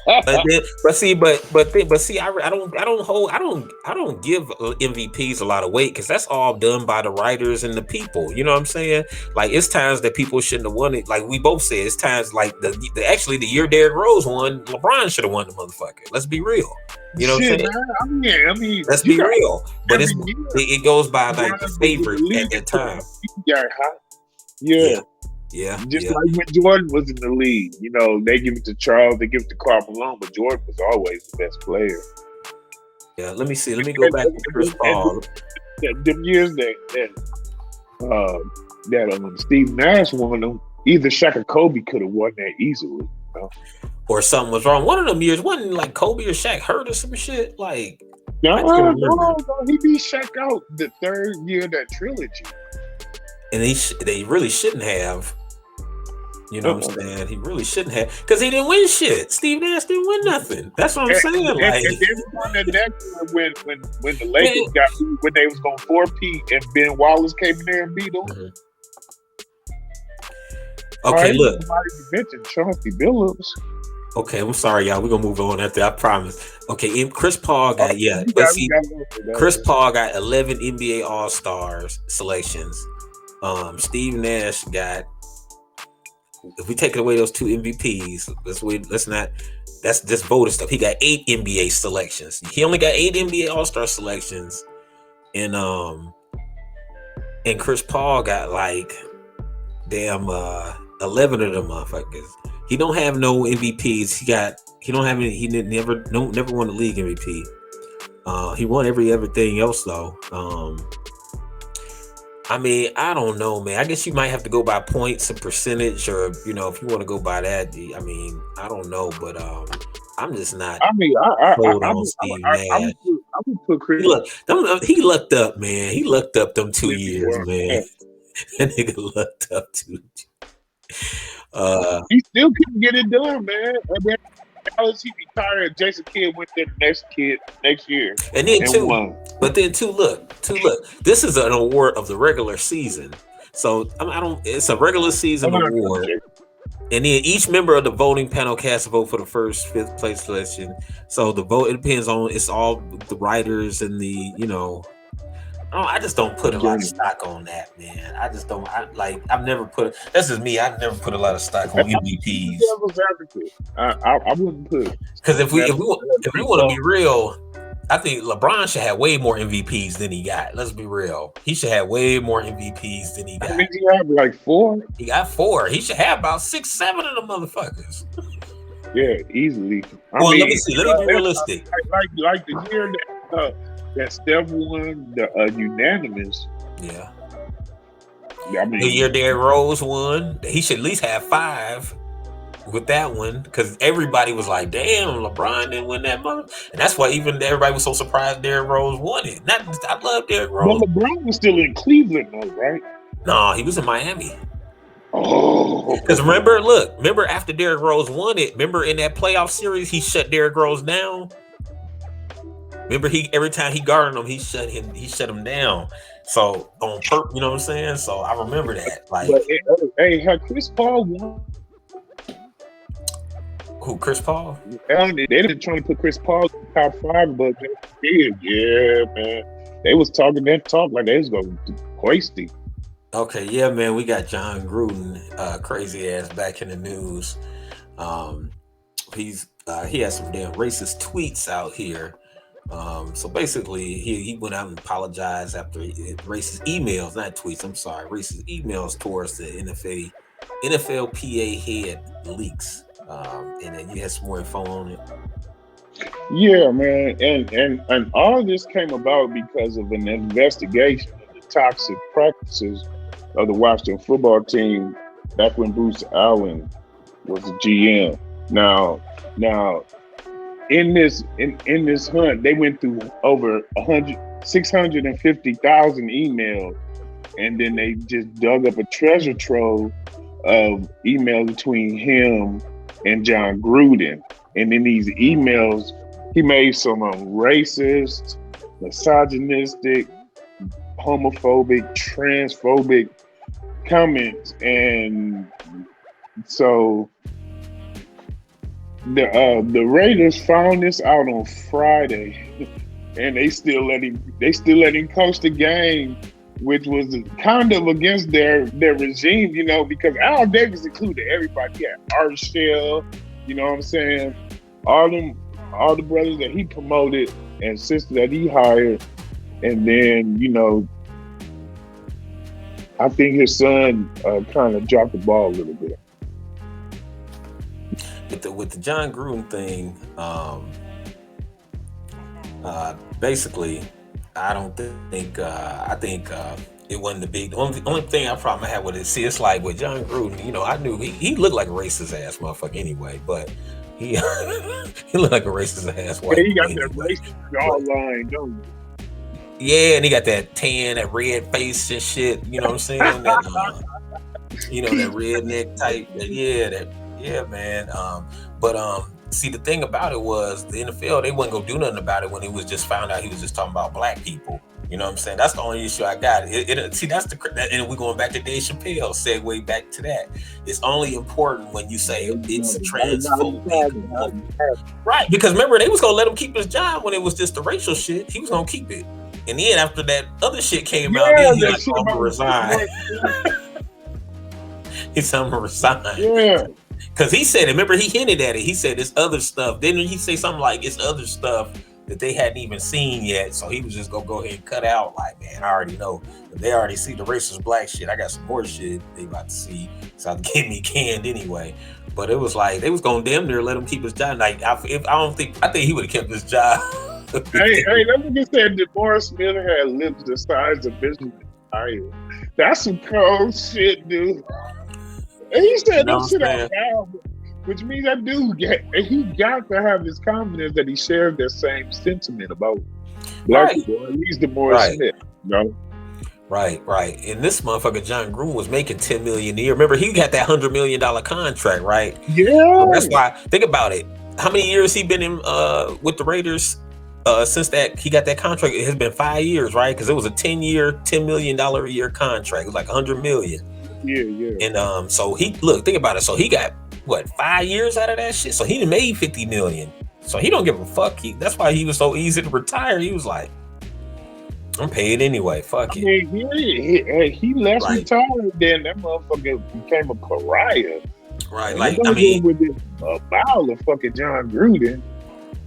I don't give MVPs a lot of weight because that's all done by the writers and the people. You know what I'm saying? Like it's times that people shouldn't have won it. Like we both said, it's times like the year Derrick Rose won, LeBron should have won the motherfucker. Let's be real. You know what I'm saying? I mean, let's be real. But it goes by like the favorite at that time. Yeah. Just like when Jordan was in the league, you know, they give it to Charles, they give it to Karl Malone, but Jordan was always the best player. Yeah, let me see. Let me go back to Chris Paul. Them years that Steve Nash won them, either Shaq or Kobe could have won that easily. You know? Or something was wrong. One of them years, wasn't like Kobe or Shaq hurt or some shit? Like, no, he beat Shaq out the 3rd year of that trilogy. And they really shouldn't have. You know what I'm saying? He really shouldn't have, because he didn't win shit. Steve Nash didn't win nothing. That's what I'm saying. And then won the next year when the Lakers when they was going 4-peat and Ben Wallace came in there and beat them. Mm-hmm. Okay, look. Mentioned Chauncey Billups. Okay, I'm sorry, y'all. We're gonna move on after, I promise. Okay, Chris Paul got Chris Paul got 11 NBA All-Stars selections. Steve Nash got, if we take away those 2 MVPs, that's just voter stuff. He got 8 NBA selections. He only got 8 NBA All-Star selections, and Chris Paul got like damn 11 of them motherfuckers. He don't have no MVPs. He don't have any. He never won the league MVP. He won everything else though. I mean, I don't know, man. I guess you might have to go by points and percentage, or if you want to go by that. I mean, I don't know, but I'm just not. I mean, on Steve Nash. I would put Chris. He lucked up, man. He lucked up them 2 years, man. That nigga lucked up 2. He still couldn't get it done, man. And then he retired. Jason Kidd went there the next year. And then won. But then look. This is an award of the regular season. So it's a regular season award. And then each member of the voting panel casts a vote for the first 5th place selection. So the vote, it depends on, it's all the writers and the, I just don't put a lot of stock on that, man. I just don't. I've never put. That's just me. I've never put a lot of stock on MVPs. I wouldn't put. Because if we want to be real, I think LeBron should have way more MVPs than he got. Let's be real. He should have way more MVPs than he got. I mean, he had like 4. He got 4. He should have about 6, 7 of the motherfuckers. Yeah, easily. Let me see. Let me be realistic. Like the year that Steph won the unanimous. Yeah. I mean, the year Derrick Rose won, he should at least have 5 with that one, because everybody was like, "Damn, LeBron didn't win that month," and that's why even everybody was so surprised Derrick Rose won it. I love Derrick Rose. But LeBron was still in Cleveland, though, right? No, he was in Miami. Oh, because remember after Derrick Rose won it, remember in that playoff series he shut Derrick Rose down. Remember, he every time he guarded him, he shut him down. So on purpose, you know what I'm saying? So I remember that. But Like hey, had Chris Paul won? who, Chris Paul? They didn't trying to put Chris Paul in the top five, but they did. Yeah, man. They was talking that talk like they was going to hoist him. Okay, yeah, man, we got John Gruden, crazy ass, back in the news. Um, he has some damn racist tweets out here. So basically, he went out and apologized after racist emails, not tweets. I'm sorry, racist emails towards the NFLPA head leaks. And then you had some more info on it. Yeah, man, and all this came about because of an investigation of the toxic practices of the Washington football team back when Bruce Allen was the GM. Now, now in this hunt, they went through over 650,000 emails, and then they just dug up a treasure trove of emails between him and John Gruden. And in these emails, he made some racist, misogynistic, homophobic, transphobic comments, and so the Raiders found this out on Friday, and they still let him coach the game, which was kind of against their regime, you know, because Al Davis included everybody. Yeah, Art Shell, you know what I'm saying? All the brothers that he promoted and sisters that he hired, and then you know, I think his son kind of dropped the ball a little bit. With the John Gruden thing, basically, I don't think I think it wasn't the big. Only thing I probably had with it. See, it's like with John Gruden. You know, I knew he looked like a racist ass motherfucker anyway, but he he looked like a racist ass Yeah, white he boy got that anyway. racist But jawline, don't yeah, and he got that tan, that red face and shit. You know what I'm saying? That that redneck type. Yeah, man. But see, the thing about it was the NFL they wasn't gonna do nothing about it when it was just found out he was just talking about black people. You know what I'm saying? That's the only issue I got. See, that's and we're going back to Dave Chappelle. Segue back to that. It's only important when you say it's transphobic, right? Because remember, they was gonna let him keep his job when it was just the racial shit. He was gonna keep it, and then after that other shit came out, then Yeah, he that like, shit oh, I'm gonna about resign. He's I'm gonna resign. yeah. Because he said it. Remember, he hinted at it. He said it's other stuff. Didn't he say something like it's other stuff that they hadn't even seen yet? So he was just gonna go ahead and cut out. Like, man, I already know. If they already see the racist black shit, I got some more shit they about to see. So I'll get me canned anyway. But it was like they was gonna damn near let him keep his job. Like, I think he would have kept his job. Hey, that nigga said that Morris Smith had lips the size of Bishop Empire. That's some cold shit, dude. And he You said know that what shit I'm out saying? loud, which means that dude, he got to have his confidence that he shared that same sentiment about black Right, people, or at least the Morris right. Smith. You know? Right. And this motherfucker John Gruden was making 10 million a year. Remember, he got that $100 million contract, right? So that's Yeah. why think about it. How many years he been in with the Raiders? Since that he got that contract, it has been 5 years, right? Because it was a 10-year, $10 million a year contract. It was like 100 million. Yeah, yeah. And so he think about it. So he got what 5 years out of that shit. So he done made 50 million. So he don't give a fuck. That's why he was so easy to retire. He was like, I'm paid anyway. I Fuck it. mean, he less Like, retired, then that motherfucker became a pariah. right. And it Like, I don't go mean, with this bowl of fucking John Gruden.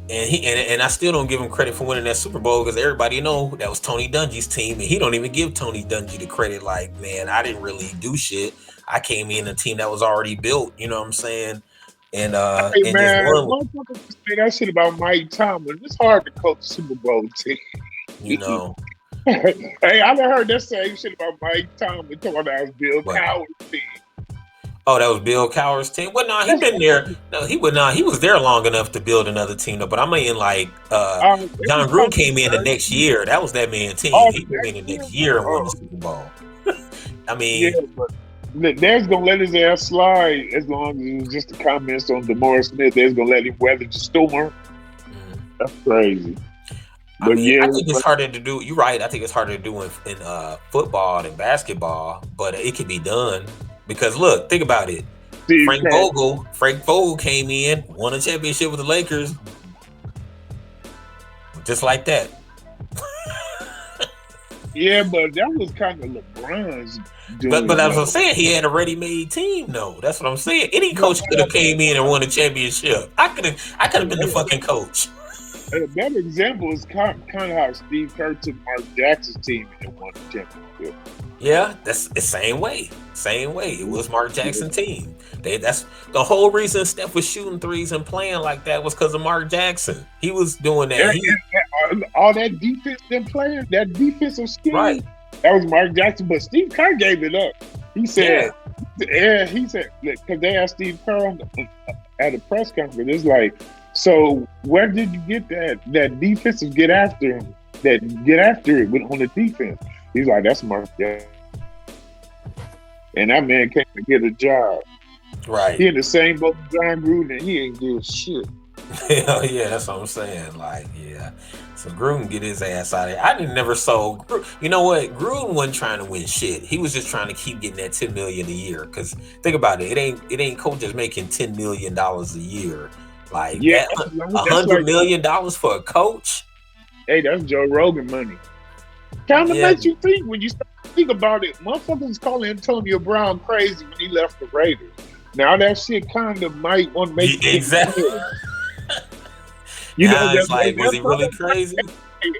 and I still don't give him credit for winning that Super Bowl because everybody know that was Tony Dungy's team, and he don't even give Tony Dungy the credit. Like, man, I didn't really do shit. I came in a team that was already built. You know what I'm saying? Hey And just man, won. motherfuckers say that shit about Mike Tomlin. It's hard to coach a Super Bowl team. You know, Hey, I done heard that same shit about Mike Tomlin. Come on, that was Bill but Cowher's team. oh, that was Bill Cowher's team. Well, no, he been there. No, he would not. He was there long enough to build another team, though. But I mean, like, They John was Gruden coaching came in the next the year. That was that man's team. oh, He the came in next the year. next year and won the Oh, Super Bowl. I yeah, mean, but they's gonna let his ass slide as long as it was just the comments on Demore Smith. They's gonna let him weather the storm. mm, That's crazy. I But mean, yeah, I think it's harder to do. You're right. I think it's harder to do in football than basketball, but it can be done because look, think about it. Steve Kerr. Frank Vogel came in, won a championship with the Lakers, just like that. Yeah, but that was kind of LeBron's But doing as I'm though. saying, he had a ready-made team, though. That's what I'm saying. Any No, coach could have came in and won a championship. I could have been the fucking coach. a better example is kind of how Steve Kerr took Mark Jackson's team and won the championship. Yeah, that's the same way. Same way. It was Mark Yeah, Jackson team. That's the whole reason Steph was shooting threes and playing like that was because of Mark Jackson. He was doing that. all that defense they're playing, that defensive scheme, Right. that was Mark Jackson. But Steve Kerr gave it up. He Yeah. said, "Yeah," he said, because they asked Steve Kerr at a press conference. It's like, so where did you get that defensive get after him, that get after it on the defense? He's like, that's Mark Jackson, and that man came to get a job. Right. He in the same boat with John Gruden, and he ain't did shit. Hell yeah, that's what I'm saying. Like, yeah. So Gruden get his ass out of here. I didn't never saw. You know what? Gruden wasn't trying to win shit. He was just trying to keep getting that 10 million a year. Cause think about it, it ain't coaches making $10 million a year. Like Yeah, that, a that's hundred like, million dollars for a coach. hey, that's Joe Rogan money. Kind of Yeah, makes you think when you start to think about it. Motherfuckers calling Antonio Brown crazy when he left the Raiders. Now that shit kind of might want to make you think. exactly. You know Now that it's like, was he really crazy?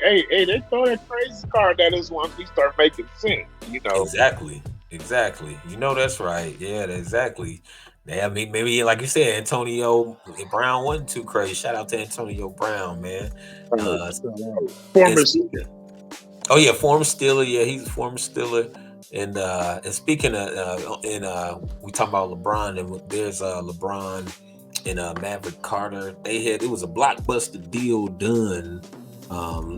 they throw that crazy card at us once we start making sense. You know. Exactly. You know that's right. Yeah, exactly. Yeah, I mean, maybe like you said, Antonio Brown wasn't too crazy. Shout out to Antonio Brown, man. Uh, and Former. speaking, oh yeah, former Steeler. Yeah, he's a former Steeler. And speaking of, we talking about LeBron, and there's LeBron and Maverick Carter. It was a blockbuster deal done.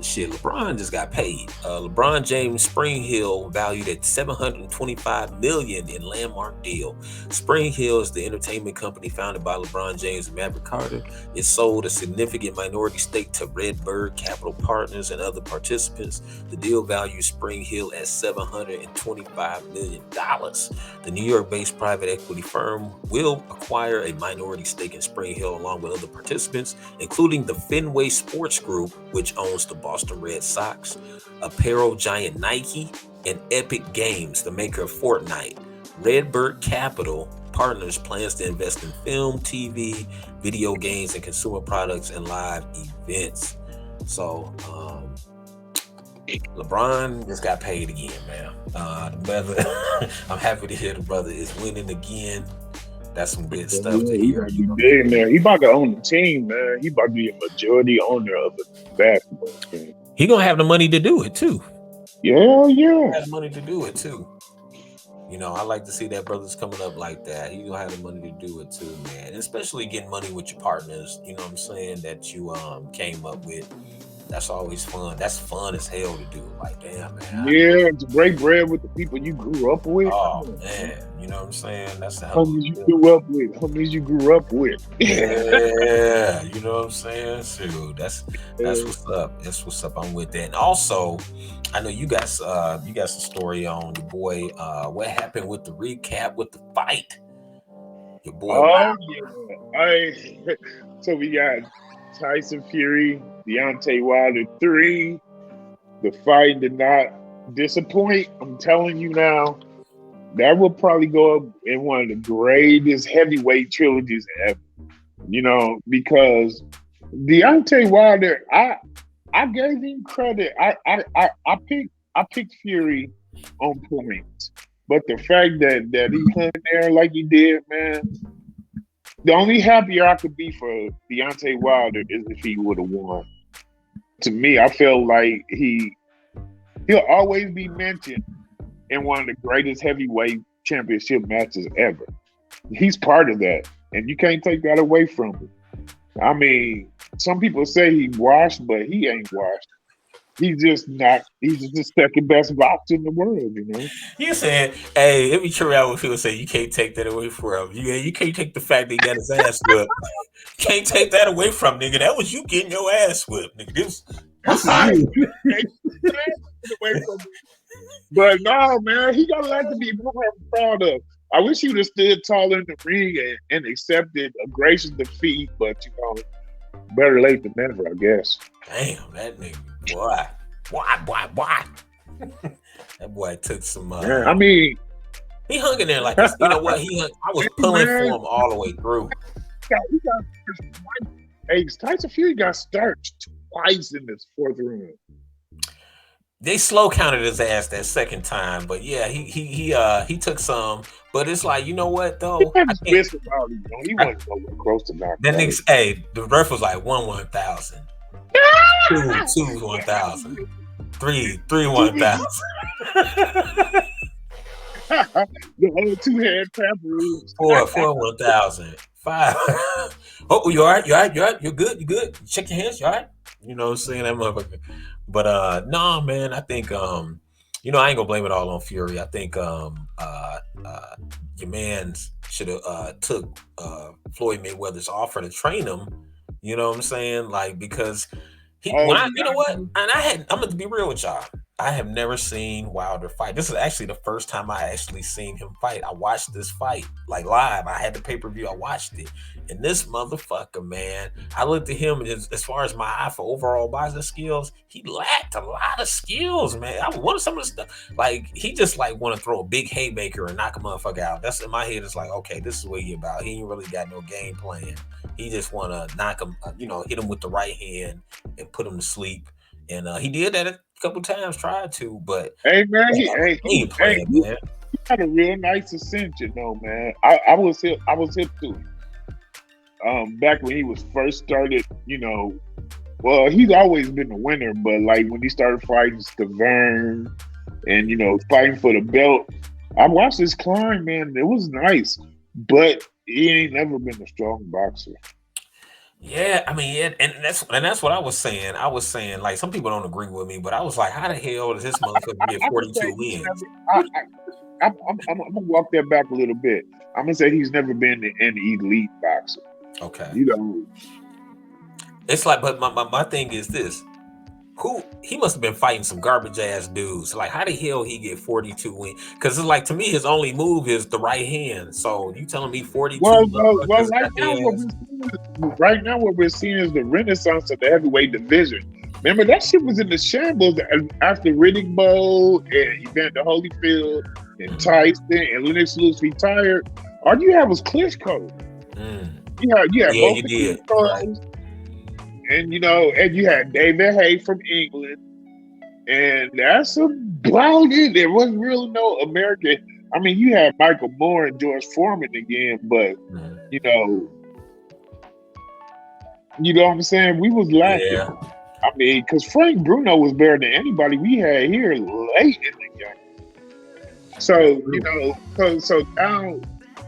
Shit, LeBron just got paid. LeBron James Spring Hill valued at $725 million in landmark deal. Spring Hill is the entertainment company founded by LeBron James and Maverick Carter. It sold a significant minority stake to Redbird Capital Partners and other participants. The deal values Spring Hill at $725 million. The New York-based private equity firm will acquire a minority stake in Spring Hill along with other participants, including the Fenway Sports Group, which owns the Boston Red Sox, apparel giant Nike, and Epic Games, the maker of Fortnite. Redbird Capital Partners plans to invest in film, TV, video games, and consumer products and live events. So, LeBron just got paid again, man. The brother, I'm happy to hear the brother is winning again. That's some good stuff to He hear. about to be big, man. He about to own the team, man. He about to be a majority owner of the basketball team. He gonna have the money to do it too. Yeah. Have the money to do it too. You know, I like to see that brothers coming up like that. He gonna have the money to do it too, man. And especially getting money with your partners. You know what I'm saying? That you came up with. That's always fun. That's fun as hell to do. Like, damn, man. Yeah, to break bread with the people you grew up with. Oh man, you know what I'm saying? That's the Homies you grew up with. Homies you grew up with. Yeah, you know what I'm saying? So that's what's up. That's what's up. I'm with that. And also, I know you got some story on your boy. What happened with the recap with the fight? Your boy. Oh yeah. So we got Tyson Fury, Deontay Wilder 3. The fight did not disappoint. I'm telling you now. That will probably go up in one of the greatest heavyweight trilogies ever. You know, because Deontay Wilder, I gave him credit. I picked Fury on points. But the fact that he hung there like he did, man, the only happier I could be for Deontay Wilder is if he would have won. To me, I feel like he'll always be mentioned in one of the greatest heavyweight championship matches ever. He's part of that, and you can't take that away from him. I mean, some people say he washed, but he ain't washed. He's just not. He's just the second best boxer in the world, you know. You said, hey, let me true out when people say you can't take that away from him. You can't take the fact that he got his ass whipped. Can't take that away from nigga. That was you getting your ass whipped, nigga. That's a you. Away from me. But no, man, he got a lot to be proud of. I wish he would have stood taller in the ring and accepted a gracious defeat, but better late than never, I guess. Damn, that nigga, boy. That boy took some. Yeah, I mean, he hung in there like this. You know what? I was pulling for him all the way through. He got hey, Tyson Fury got starched twice in this fourth round. They slow counted his ass that second time, but yeah, he took some. But it's like, you know what though? He wasn't nowhere close to knocking. That nigga, hey, the ref was like 1,000, 2 1,000, 3 1,000. The other two had pepper. 4 1,000, 5. Oh, you all right? You all right? You all right? You good? You good? Check your hands. You all right? You know what I'm saying? That motherfucker. But no, man, I think you know, I ain't gonna blame it all on Fury. I think your man should have took Floyd Mayweather's offer to train him. You know what I'm saying? Like, because you know what? And I'm gonna be real with y'all. I have never seen Wilder fight. This is actually the first time I actually seen him fight. I watched this fight like live. I had the pay-per-view. I watched it. And this motherfucker, man, I looked at him, and as far as my eye for overall boxing skills, he lacked a lot of skills, man. I wanted some of the stuff. Like, he just like want to throw a big haymaker and knock a motherfucker out. That's in my head. It's like, okay, this is what he about. He ain't really got no game plan. He just want to knock him, hit him with the right hand and put him to sleep. And he did that a couple times, tried to, but hey man, he man. He had a real nice ascension, though, man. I was hip to him. Back when he was first started, well, he's always been a winner, but like when he started fighting Stavern and fighting for the belt, I watched his climb, man. It was nice, but he ain't never been a strong boxer. Yeah, I mean, yeah, and that's what I was saying. I was saying, like, some people don't agree with me, but I was like, how the hell does this motherfucker get 42 wins? I'm gonna walk that back a little bit. I'm gonna say he's never been an elite boxer. Okay. It's like, but my thing is this. He must have been fighting some garbage ass dudes. Like, how the hell he get 42 wins? Because it's like, to me, his only move is the right hand. So you telling me 42? Well, right now what we're seeing is the renaissance of the heavyweight division. Remember, that shit was in the shambles after Riddick Bowe and Evander Holyfield and Tyson and Lennox Lewis retired. All you had was Klitschko. You had both of these guys. And and you had David Hay from England, and that's about it. There wasn't really no American. I mean, you had Michael Moore and George Foreman again, but you know what I'm saying? We was lacking. Yeah. I mean, because Frank Bruno was better than anybody we had here late in the game. So so now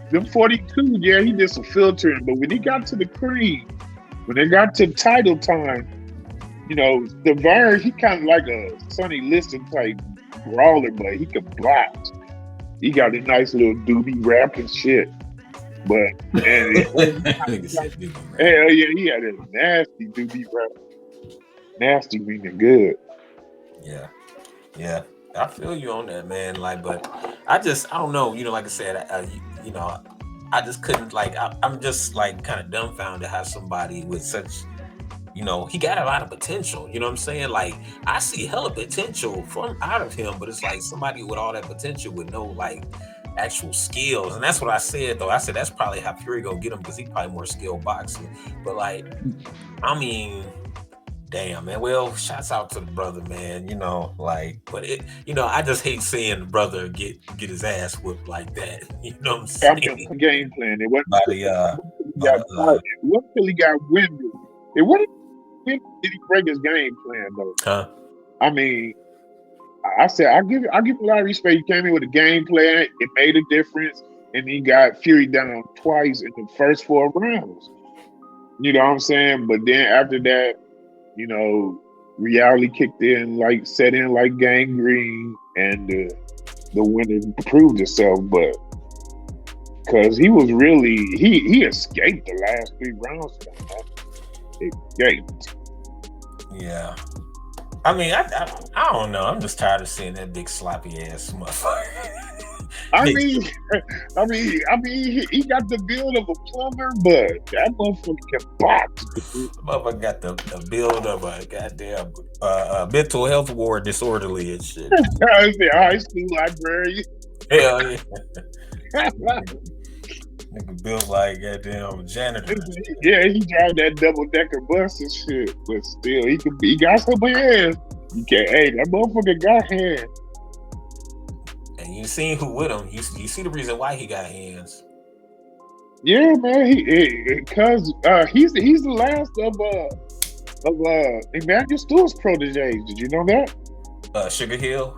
them 42, yeah, he did some filtering, but when he got to the cream. When they got to title time, the Vern, he kind of like a Sonny Liston type brawler, but he could block. He got a nice little doobie rap and shit. But hell yeah, he had a nasty doobie rap. Nasty meaning good. Yeah. I feel you on that, man. Like, but I don't know. Like I said, I just couldn't, like, I'm just like kind of dumbfounded how somebody with such, he got a lot of potential. You know what I'm saying? Like, I see hella potential out of him, but it's like somebody with all that potential with no like actual skills. And that's what I said, though. I said that's probably how Fury gonna get him, because he's probably more skilled boxer. But like, I mean, damn, man. Well, shouts out to the brother, man. But it, I just hate seeing the brother get his ass whipped like that. You know what I'm saying? Game plan. It wasn't until he got winded. It wasn't. Did he break his game plan though? Huh? I mean, I said I give him a lot of respect. He came in with a game plan. It made a difference, and he got Fury down twice in the first 4 rounds. You know what I'm saying? But then after that, reality kicked in, set in like gangrene, and the winner proved itself. But because he was really, he escaped the last 3 rounds. Escaped. Yeah. I mean, I don't know. I'm just tired of seeing that big sloppy ass motherfucker. I Big mean, he got the build of a plumber, but that motherfucker can box, dude. motherfucker got the build of a goddamn mental health ward disorderly and shit. I was the high school librarian. Hell yeah. Nigga built like goddamn janitor. Yeah, he drive that double decker bus and shit, but still, he got some hands. You can't. Hey, that motherfucker got hands. And you seen who with him. You see the reason why he got hands. Yeah, man. Cause he's the last of Emmanuel Stewart's proteges. Did you know that? Sugar Hill.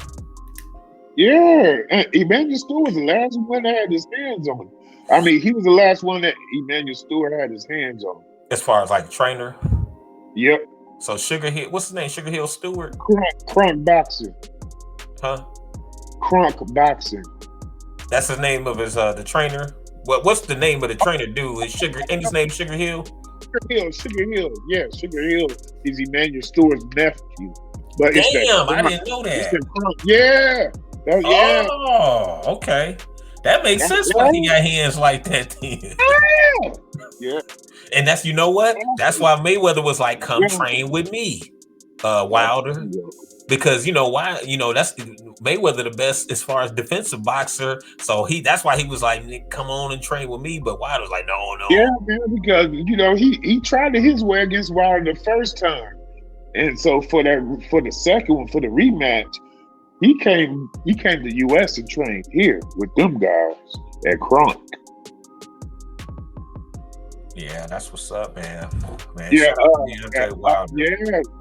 Yeah, Emmanuel Stewart was the last one that had his hands on him. I mean, he was the last one that Emmanuel Stewart had his hands on. As far as like trainer. Yep. So Sugar Hill, what's his name? Sugar Hill Stewart? Crunk boxing. Huh? Crunk boxing. That's the name of his the trainer. What's the name of the trainer dude? Is Sugar and his name Sugar Hill? Sugar Hill. Yeah, Sugar Hill is Emmanuel Stewart's nephew. But Damn, it's that I didn't know that. Yeah. Yeah. Oh, okay. That makes sense why he got hands like that then. Yeah. And that's, you know what? That's why Mayweather was like, come train with me, Wilder. Because you know why? You know, that's Mayweather the best as far as defensive boxer. So that's why he was like, Nick, come on and train with me. But Wilder was like, no. Yeah, man, because he tried it his way against Wilder the first time. And so for the second one, for the rematch, he came to the US and trained here with them guys at Kronk. Yeah, that's what's up, man. Yeah,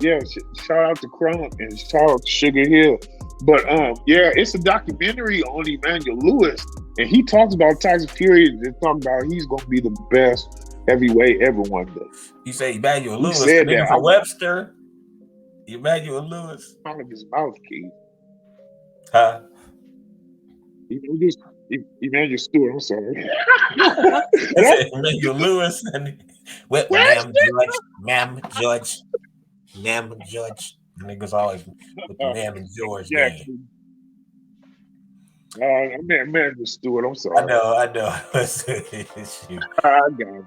yeah. Shout out to Kronk and shout out to Sugar Hill. But yeah, it's a documentary on Emmanuel Lewis, and he talks about Tyson Fury and talking about he's gonna be the best heavyweight ever one day. You say Emmanuel Lewis, said the nigga that. from Webster. Emmanuel Lewis. Out of his mouth, Keith. Huh? Emmanuel Stewart, I'm sorry. Emmanuel Lewis and what ma'am judge. Niggas always with the ma'am and George name. Emmanuel Stewart, I'm sorry. I know.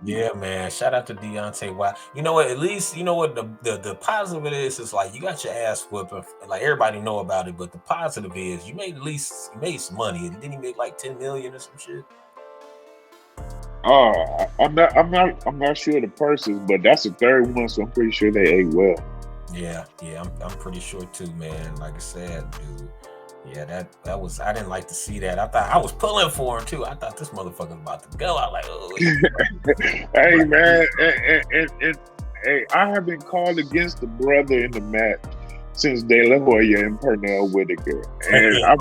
Yeah, man. Shout out to Deontay Wilder. You know what? At least you know what the positive it is like you got your ass whooped, like everybody know about it. But the positive is you made some money. Didn't he make like 10 million or some shit? I'm not sure the purses, but that's the third one, so I'm pretty sure they ate well. Yeah, I'm pretty sure too, man. Like I said, dude. Yeah, that was. I didn't like to see that. I thought I was pulling for him too. I thought this motherfucker was about to go. I was like, oh. Hey man, and hey, I have been called against the brother in the match since De La Hoya and Pernell Whitaker, and I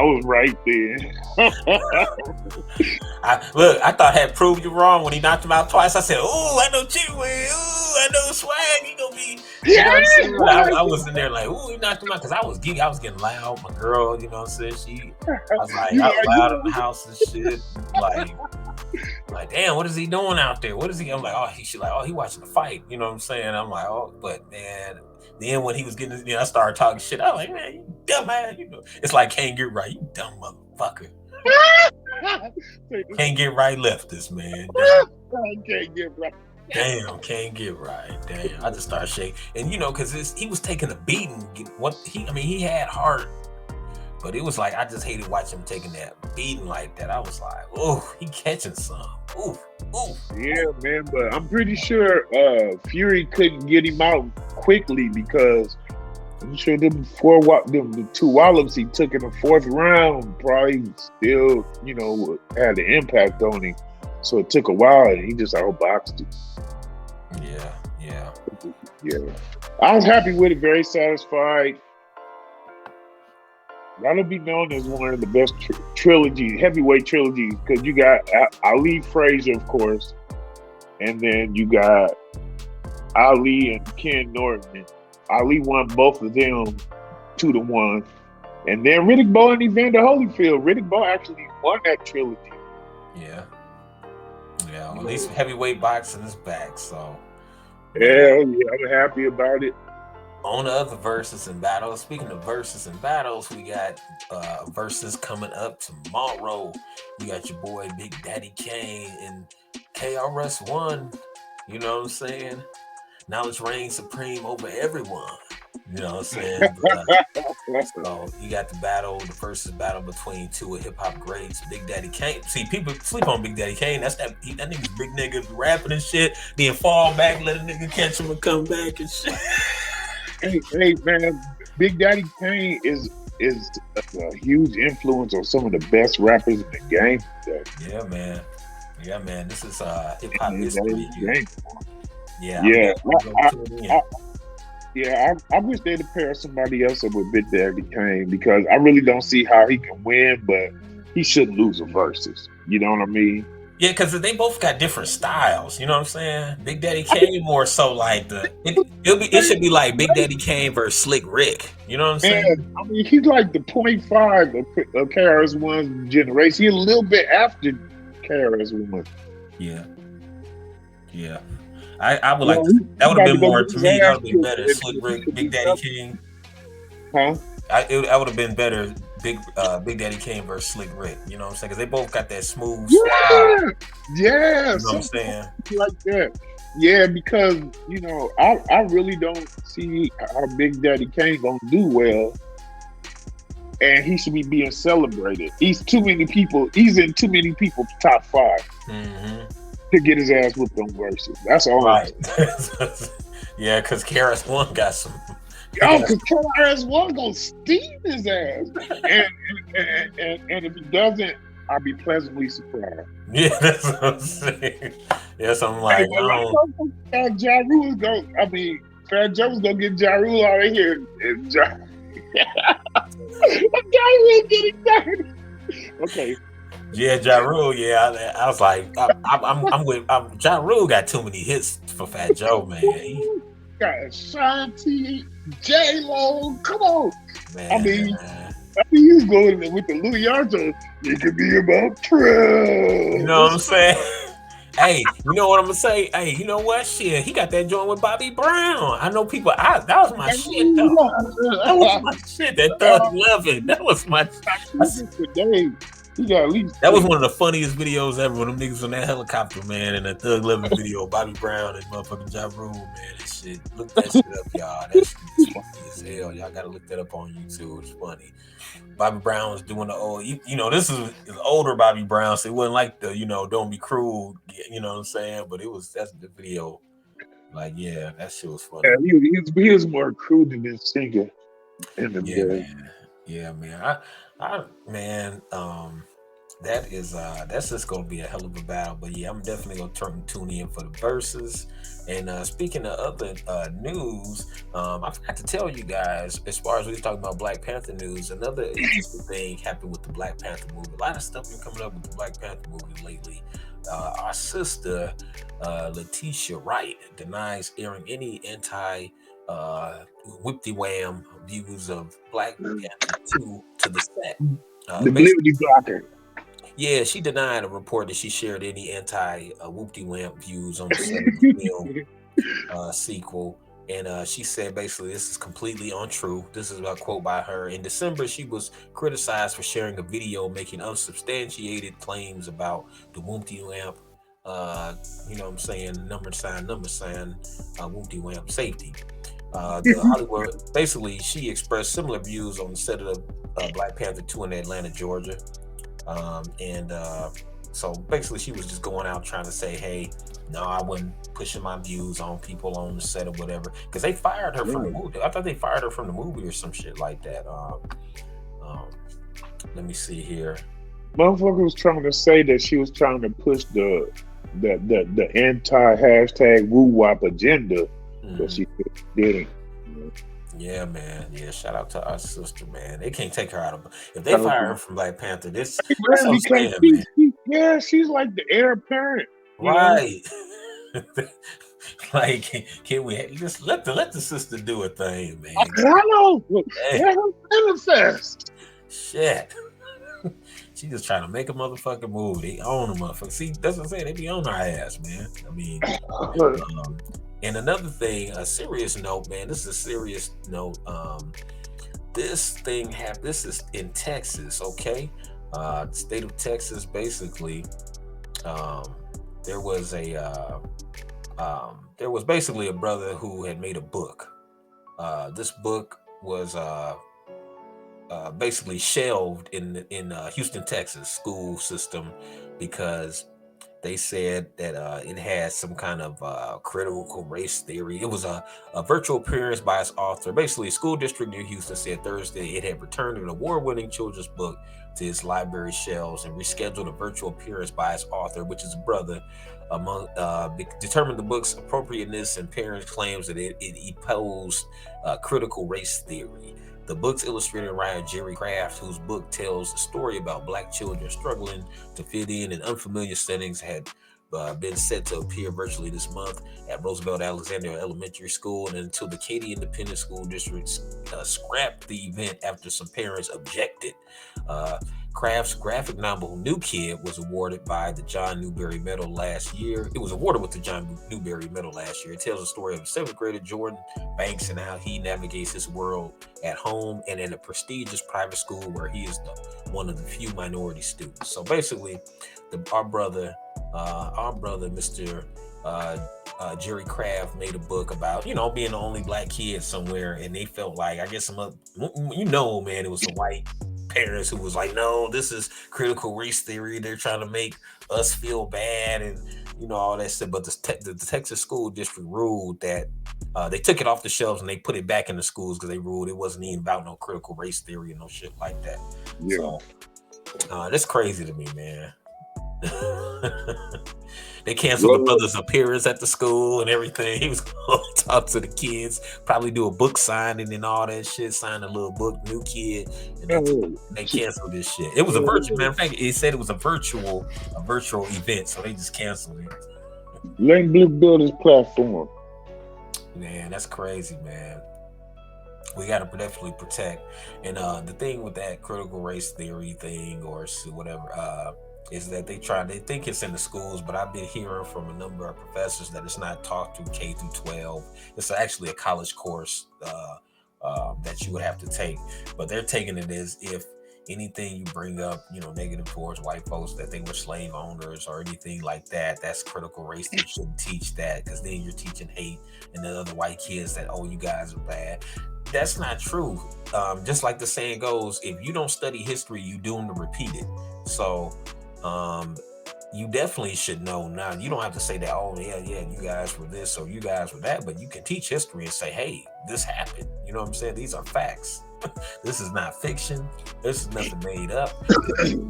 was right there. I thought I had proved you wrong when he knocked him out twice. I said, "Ooh, I know Chihuahua. Ooh, I know Swag. He gonna be." Yeah, I was in there like, "Ooh, he knocked him out," because I was getting loud. My girl, you know what I'm saying? I was loud in the house and shit. Like, damn, what is he doing out there? What is he? I'm like, he watching the fight. You know what I'm saying? I'm like, oh, but man. Then when he was getting, I started talking shit. I was like, man, you dumb man. You know, it's like can't get right, you dumb motherfucker. Can't get right, leftist man. Can't get right. Damn, can't get right. Damn, I just started shaking, and because he was taking a beating. He had heart, but it was like I just hated watching him taking that beating like that. I was like, oh, he catching some. Ooh. Yeah, man, but I'm pretty sure Fury couldn't get him out quickly because I'm sure the two wallops he took in the fourth round probably still, had an impact on him. So it took a while, and he just outboxed him. Yeah. I was happy with it, very satisfied. That'll be known as one of the best heavyweight trilogies, because you got Ali Frazier, of course, and then you got Ali and Ken Norton. Ali won both of them 2-1, and then Riddick Bowe and Evander Holyfield. Riddick Bowe actually won that trilogy. Yeah. Well, at least heavyweight boxing is back, so. Yeah, I'm happy about it. On the other verses and battles, speaking of verses and battles, we got verses coming up tomorrow. You got your boy Big Daddy Kane and KRS-One. You know what I'm saying? Knowledge reigns supreme over everyone. You know what I'm saying? So you got the versus battle between two of hip hop greats, Big Daddy Kane. See, people sleep on Big Daddy Kane. That's that nigga's big nigga rapping and shit. Then fall back, let a nigga catch him and come back and shit. Hey, man, Big Daddy Kane is a huge influence on some of the best rappers in the game today. Yeah, man. Yeah, man. This is hip hop That history is the here. game. Yeah, I'm Yeah, definitely gonna tune in. I wish they'd pair somebody else up with Big Daddy Kane because I really don't see how he can win, but he shouldn't lose a versus. You know what I mean? Yeah, because they both got different styles. You know what I'm saying? Big Daddy Kane more so like it should be like Big Daddy Kane versus Slick Rick. You know what I'm Man, saying? I mean, he's like the .5 of KRS-One's generation. He's a little bit after KRS-One. Yeah, yeah. I would like Well, to. That he would have about to been go more get to his me. That ass would have been killed better. Slick if he Rick, should Big do Daddy something. King. Huh? I would have been better. Big Daddy Kane versus Slick Rick. You know what I'm saying? Because they both got that smooth, suave. Yeah, yeah, You know what I'm something saying? like that. Yeah, because I really don't see how Big Daddy Kane gonna do well, and he should be being celebrated. He's too many people. He's in too many people's top 5 Mm-hmm. to get his ass whipped on versus. That's all I'm Right. saying. Yeah, because KRS-One got some. He Yo, got because KRS-One gonna steam his ass, and if he doesn't, I'll be pleasantly surprised. Yeah, that's what I'm saying. Yes, I'm Hey, like, I but don't. Ja Rule go. I mean, Fat Joe's gonna get Ja Rule out of here. And Ja Rule getting dirty. Okay. Yeah, Ja Rule. Yeah, I was like, I'm with. Ja Rule got too many hits for Fat Joe, man. Got Ashanti, J Lo. Come on. I Man, mean, he's going with the Louis Armstrong. It could be about you know what I'm trust. saying? Hey, you know what I'm gonna say? Hey, you know what? Shit, he got that joint with Bobby Brown. I know people. That was my shit, though. That was my shit. That Thug Lovin'. That was my. Today, he got at least That was 3. one of the funniest videos ever. When them niggas on that helicopter, man, and that Thug Lovin' video, Bobby Brown and motherfucking Ja Rule, man. That shit. Look that shit up, y'all. That shit is funny as hell. Y'all gotta look that up on YouTube. It's funny. Bobby Brown was doing the old, this is older Bobby Brown, so it wasn't like the, don't be cruel, you know what I'm saying? But that's the video. Like, yeah, that shit was funny. Yeah, he was more crude than this singer in the Yeah, day. man. Yeah, man. Man, that's just gonna be a hell of a battle. But yeah, I'm definitely gonna tune in for the verses. And speaking of other news, I forgot to tell you guys, as far as we were talking about Black Panther news, another interesting thing happened with the Black Panther movie. A lot of stuff been coming up with the Black Panther movie lately. Our sister Letitia Wright denies airing any anti whipty wham views of Black Panther 2 to the set. The Basically, Blizzard blocker. yeah, she denied a report that she shared any anti whoopty wamp views on the set of the film sequel. And she said basically this is completely untrue. This is a quote by her. In December, she was criticized for sharing a video making unsubstantiated claims about the Whoopty Wamp, you know what I'm saying, number sign, Whoopty Wamp safety. The Hollywood, basically, she expressed similar views on the set of Black Panther 2 in Atlanta, Georgia. And so basically, she was just going out trying to say, hey, no, I wasn't pushing my views on people on the set or whatever. Because they fired her from the movie. I thought they fired her from the movie or some shit like that. Let me see here. Motherfucker was trying to say that she was trying to push the anti hashtag woo wop agenda, but she didn't. Yeah, man. Yeah, shout out to our sister, man. They can't take her out of. If they fire her from Black Panther, that's what I'm saying, man. She's like the heir apparent, right? Like, can we just let the sister do a thing, man? I know. Let her manifest. Shit. She just trying to make a motherfucking move. They own a motherfucker. See, that's what I'm saying. They be on our ass, man. I mean, And another thing, a serious note, man. This is a serious note. This thing happened. This is in Texas, okay? The state of Texas, basically. Um, there was a there was basically a brother who had made a book. This book was basically shelved in Houston, Texas school system because they said that it had some kind of critical race theory. It was a virtual appearance by its author. Basically, a school district near Houston said Thursday it had returned an award-winning children's book to its library shelves and rescheduled a virtual appearance by its author, which is a brother. Among determined the book's appropriateness and parents' claims that it opposed critical race theory. The book's illustrator writer Jerry Craft, whose book tells a story about black children struggling to fit in unfamiliar settings, had been set to appear virtually this month at Roosevelt Alexander Elementary School, and until the Katy Independent School District scrapped the event after some parents objected. Uh, Kraft's graphic novel New Kid was awarded by the John Newbery Medal last year. It was awarded with the John Newbery Medal last year. It tells the story of seventh grader Jordan Banks and how he navigates his world at home and in a prestigious private school where he is one of the few minority students. So basically, our brother, Mr. Uh, Jerry Craft made a book about being the only black kid somewhere, and they felt like I guess man, it was some white parents who was like, no, this is critical race theory. They're trying to make us feel bad and all that stuff. But the Texas school district ruled that they took it off the shelves and they put it back in the schools because they ruled it wasn't even about no critical race theory and no shit like that. Yeah. So that's crazy to me, man. They canceled the Well, brother's appearance at the school and everything. He was going to talk to the kids, probably do a book signing and all that shit, sign a little book, New Kid, and they canceled this shit. It was a virtual. Matter of fact, it said it was a virtual event, so they just canceled it. let Blue build his platform. Man, that's crazy, man. We got to definitely protect. And the thing with that critical race theory thing or whatever is that they think it's in the schools, but I've been hearing from a number of professors that it's not taught through K through 12. It's actually a college course that you would have to take, but they're taking it as if anything you bring up, negative towards white folks, that they were slave owners or anything like that, that's critical race. They shouldn't teach that because then you're teaching hate and the other white kids that, oh, you guys are bad. That's not true. Just like the saying goes, if you don't study history, you doomed to repeat it. So um, you definitely should know now. You don't have to say that, oh yeah, you guys were this or you guys were that, but you can teach history and say, hey, this happened. You know what I'm saying? These are facts. This is not fiction. This is nothing made up.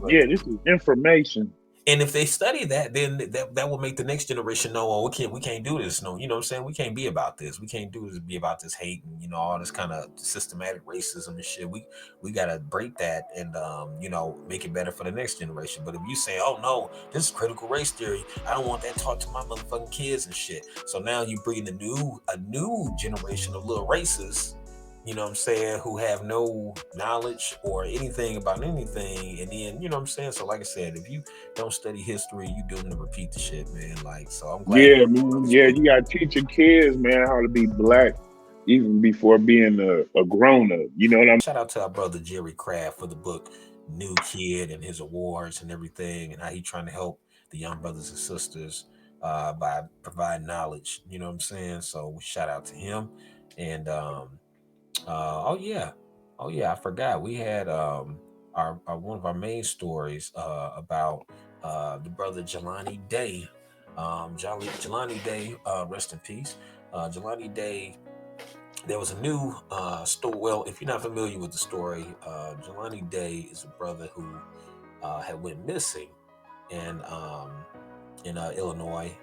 Yeah, this is information. And if they study that, then that will make the next generation know, oh, we can't do this. No, you know what I'm saying? We can't be about this. We can't do this, be about this hate and all this kind of systematic racism and shit. We gotta break that and make it better for the next generation. But if you say, oh no, this is critical race theory, I don't want that taught to my motherfucking kids and shit. So now you bring a new generation of little racists, you know what I'm saying, who have no knowledge or anything about anything. And then, you know what I'm saying? So like I said, if you don't study history, you doomed to repeat the shit, man. Like, so I'm glad Yeah, man. brothers Yeah, put. you gotta teach your kids, man, how to be black even before being a grown up. You know what I'm Shout out to our brother Jerry Craft for the book New Kid and his awards and everything, and how he trying to help the young brothers and sisters by providing knowledge. You know what I'm saying? So shout out to him. And oh yeah, oh yeah, I forgot we had our one of our main stories about the brother Jelani Day. Jelani Day, rest in peace. Jelani Day, there was a new story. Well, if you're not familiar with the story, Jelani Day is a brother who had went missing, and in Illinois,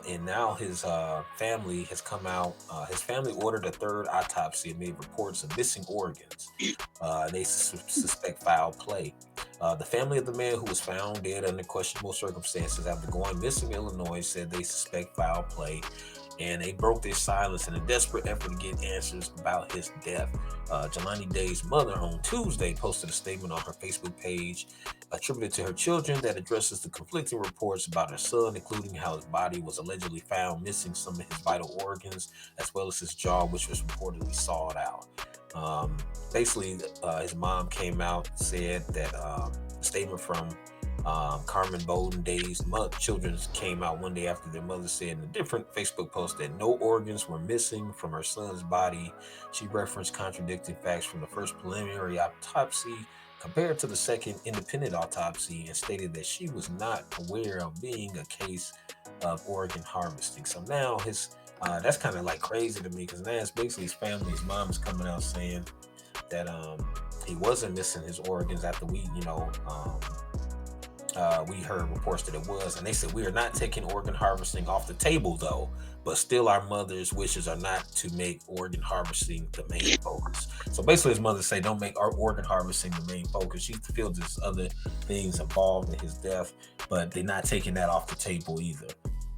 and now his family has come out. His family ordered a third autopsy and made reports of missing organs. They suspect foul play. The family of the man who was found dead under questionable circumstances after going missing in Illinois said they suspect foul play and they broke their silence in a desperate effort to get answers about his death. Jelani Day's mother on Tuesday posted a statement on her Facebook page attributed to her children that addresses the conflicting reports about her son, including how his body was allegedly found missing some of his vital organs, as well as his jaw, which was reportedly sawed out. Um, Basically, his mom came out, said that a statement from Carmen Bolden Day's children came out one day after their mother said in a different Facebook post that no organs were missing from her son's body. She referenced contradicting facts from the first preliminary autopsy compared to the second independent autopsy and stated that she was not aware of being a case of organ harvesting. So now his that's kind of like crazy to me because now it's basically his family, his mom is coming out saying that he wasn't missing his organs after we heard reports that it was, and they said we are not taking organ harvesting off the table though, but still our mother's wishes are not to make organ harvesting the main focus. So basically, his mother say don't make our organ harvesting the main focus. She feels there's other things involved in his death, but they're not taking that off the table either.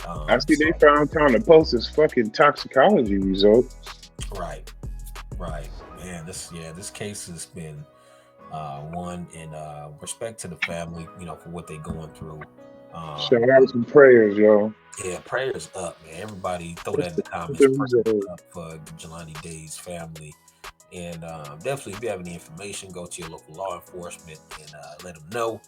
I see they So found time to post his fucking toxicology results. right, right, man. This case has been one in respect to the family, for what they're going through. Shout out But some prayers, y'all. yeah, prayers up, man. Everybody throw What's that in the, the comments. the Prayers result? up for Jelani Day's family. And definitely, if you have any information, go to your local law enforcement and let them know,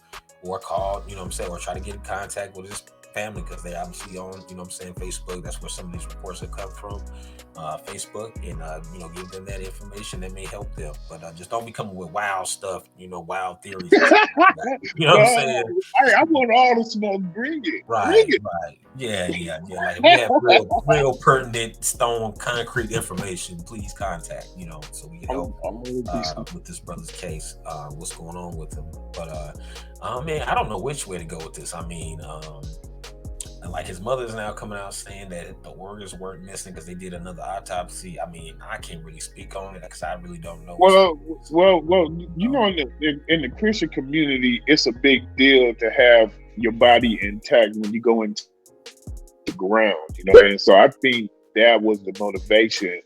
or call, or try to get in contact with his family because they obviously on, Facebook. That's where some of these reports have come from, Facebook, and give them that information that may help them. But just don't be coming with wild stuff, wild theories and stuff like that. You know what I'm No, saying? I want all the smoke. Bring it. Bring Right, it. right. Yeah, yeah, yeah. Like if you have real pertinent stone concrete information, please contact, so we can help I'm gonna be some. with this brother's case, what's going on with him. But man, I don't know which way to go with this. I mean, and like his mother's now coming out saying that the organs weren't missing because they did another autopsy. I mean, I can't really speak on it because I really don't know what's Well, well. You on. know, in the Christian community, it's a big deal to have your body intact when you go into the ground. You know, and so I think that was the motivation,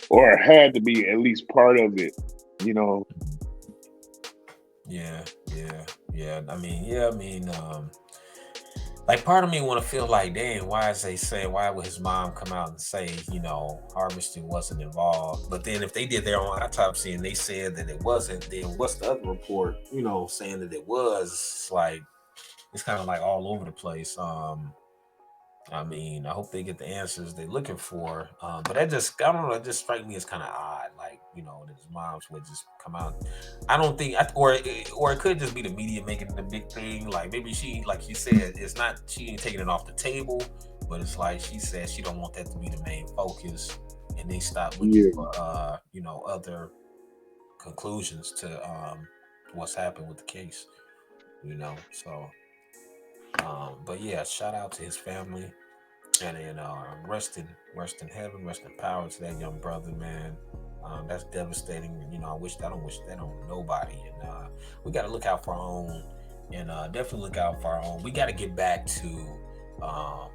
or had to be at least part of it. You know, Yeah, yeah, yeah. I mean, like part of me want to feel like, damn, why is they saying, why would his mom come out and say, harvesting wasn't involved? But then if they did their own autopsy and they said that it wasn't, then what's the other report, saying that it was? It's like it's kind of like all over the place. I mean, I hope they get the answers they're looking for. But that just, I don't know, it just strike me as kind of odd. Like, that his moms would just come out. I don't think, or it could just be the media making it a big thing. Like maybe she, like she said, it's not, she ain't taking it off the table, but it's like she said she don't want that to be the main focus. And they stop looking yeah, for, other conclusions to what's happened with the case, So, but yeah, shout out to his family. And then rest in heaven, rest in power to that young brother, man. That's devastating. I don't wish that on nobody. And we got to look out for our own, and definitely look out for our own. We got to get back to um,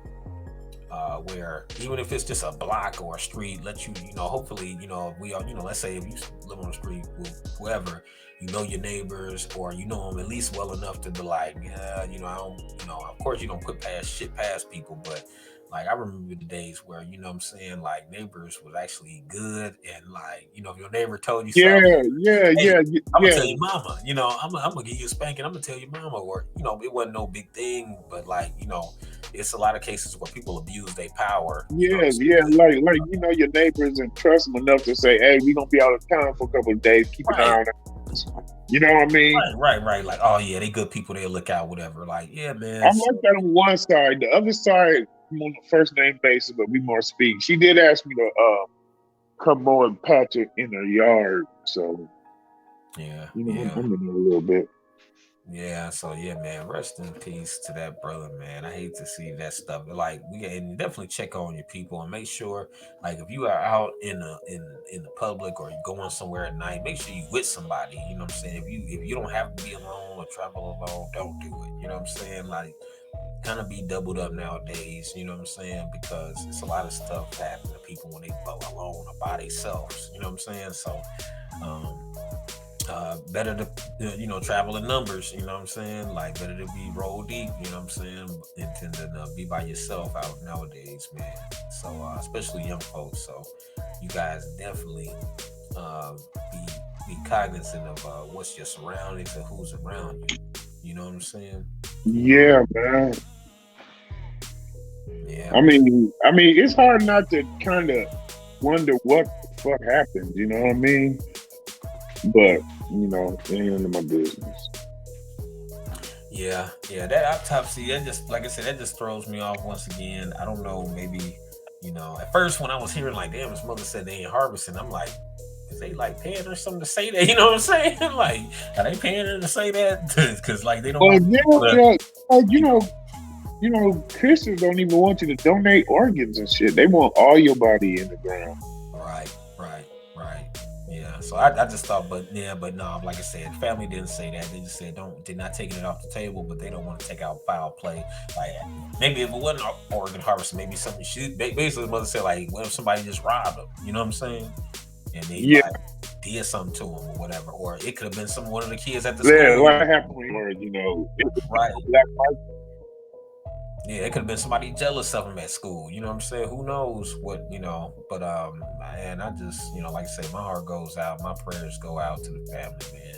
where even if it's just a block or a street, let you, hopefully, we are, let's say if you live on the street with whoever, your neighbors, or them at least well enough to be like, yeah, I don't, of course you don't put shit past people, but like I remember the days where, what I'm saying, like neighbors was actually good, and like, if your neighbor told you yeah, something, yeah, hey, yeah, I'm gonna yeah, tell your mama, I'm gonna give you a spanking, I'm gonna tell your mama, or it wasn't no big thing, but like, it's a lot of cases where people abuse their power, yeah, just yeah. because, Like your neighbors and trust them enough to say, "Hey, we gonna be out of town for a couple of days. Keep an eye right, on us." You know what I mean? right, like, oh yeah, they good people, they look out, whatever, like, yeah, man. I'm like that on one side. The other side, I'm on the first name basis, but we more speak. She did ask me to come more and patch it in her yard, so Yeah, I'm yeah. in there a little bit. Yeah, so yeah, man. Rest in peace to that brother, man. I hate to see that stuff. Like and definitely check on your people and make sure, like, if you are out in the public or you going somewhere at night, make sure you with somebody. You know what I'm saying? If you don't have to be alone or travel alone, don't do it. You know what I'm saying? Like, kind of be doubled up nowadays. You know what I'm saying? Because it's a lot of stuff happening to people when they alone or by themselves. You know what I'm saying? So, um, better to travel in numbers. You know what I'm saying? Like better to be roll deep. You know what I'm saying? Than be by yourself out nowadays, man. So especially young folks. So you guys definitely uh, be be cognizant of what's your surroundings and who's around you. You know what I'm saying? Um, Yeah, man. yeah, I mean, it's hard not to kind of wonder what the fuck happened. You know what I mean? But it ain't none of my business. yeah. That autopsy, that just like I said, that just throws me off once again. I don't know, maybe at first when I was hearing like, damn, his mother said they ain't harvesting, I'm like, is they like paying her something to say that? You know what I'm saying? Like, are they paying her to say that? Because like they don't Well, want yeah, people to, yeah. Like, you know, Christians don't even want you to donate organs and shit. They want all your body in the ground. right, right, right. Yeah. So I just thought, but yeah, but no, like I said, family didn't say that. They just said don't, they're not taking it off the table, but they don't want to take out foul play. Like maybe if it wasn't organ harvest, maybe something she basically the mother said like, what if somebody just robbed them? You know what I'm saying? And they Yeah, like did something to him or whatever, or it could have been some one of the kids at the yeah. school. Like happened when it was Right. black. Yeah, it could have been somebody jealous of him at school. You know what I'm saying? Who knows what, but man, I just, like I said, my heart goes out, my prayers go out to the family, man.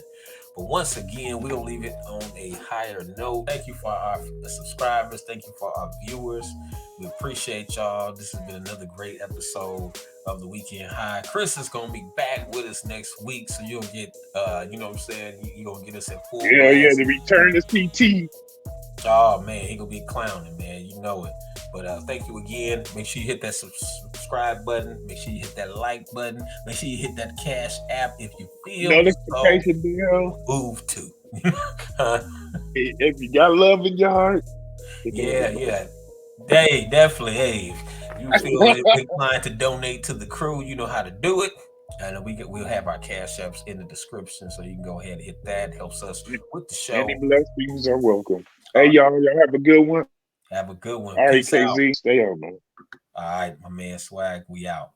But once again, we'll leave it on a higher note. Thank you for our subscribers. Thank you for our viewers. We appreciate y'all. This has been another great episode of the Weekend High. Chris is gonna be back with us next week, so you'll get, you know what I'm saying? You're gonna get us at full Yeah, yeah. blast. The return to CT. Oh man, he gonna be clowning, man. You know it. But thank you again. Make sure you hit that subscribe button. Make sure you hit that like button. Make sure you hit that Cash App if you feel so Notification bell. moved to. If you got love in your heart, hit the Yeah, like yeah. Hey, definitely. Hey, if you feel button. inclined to donate to the crew, you know how to do it. And we'll have our Cash Apps in the description, so you can go ahead and hit that. Helps us with the Any show. blessings are welcome. Hey, Uh, y'all have a good one. have a good one. All right, Peace out. KZ, stay on, man. All right, my man Swag, we out.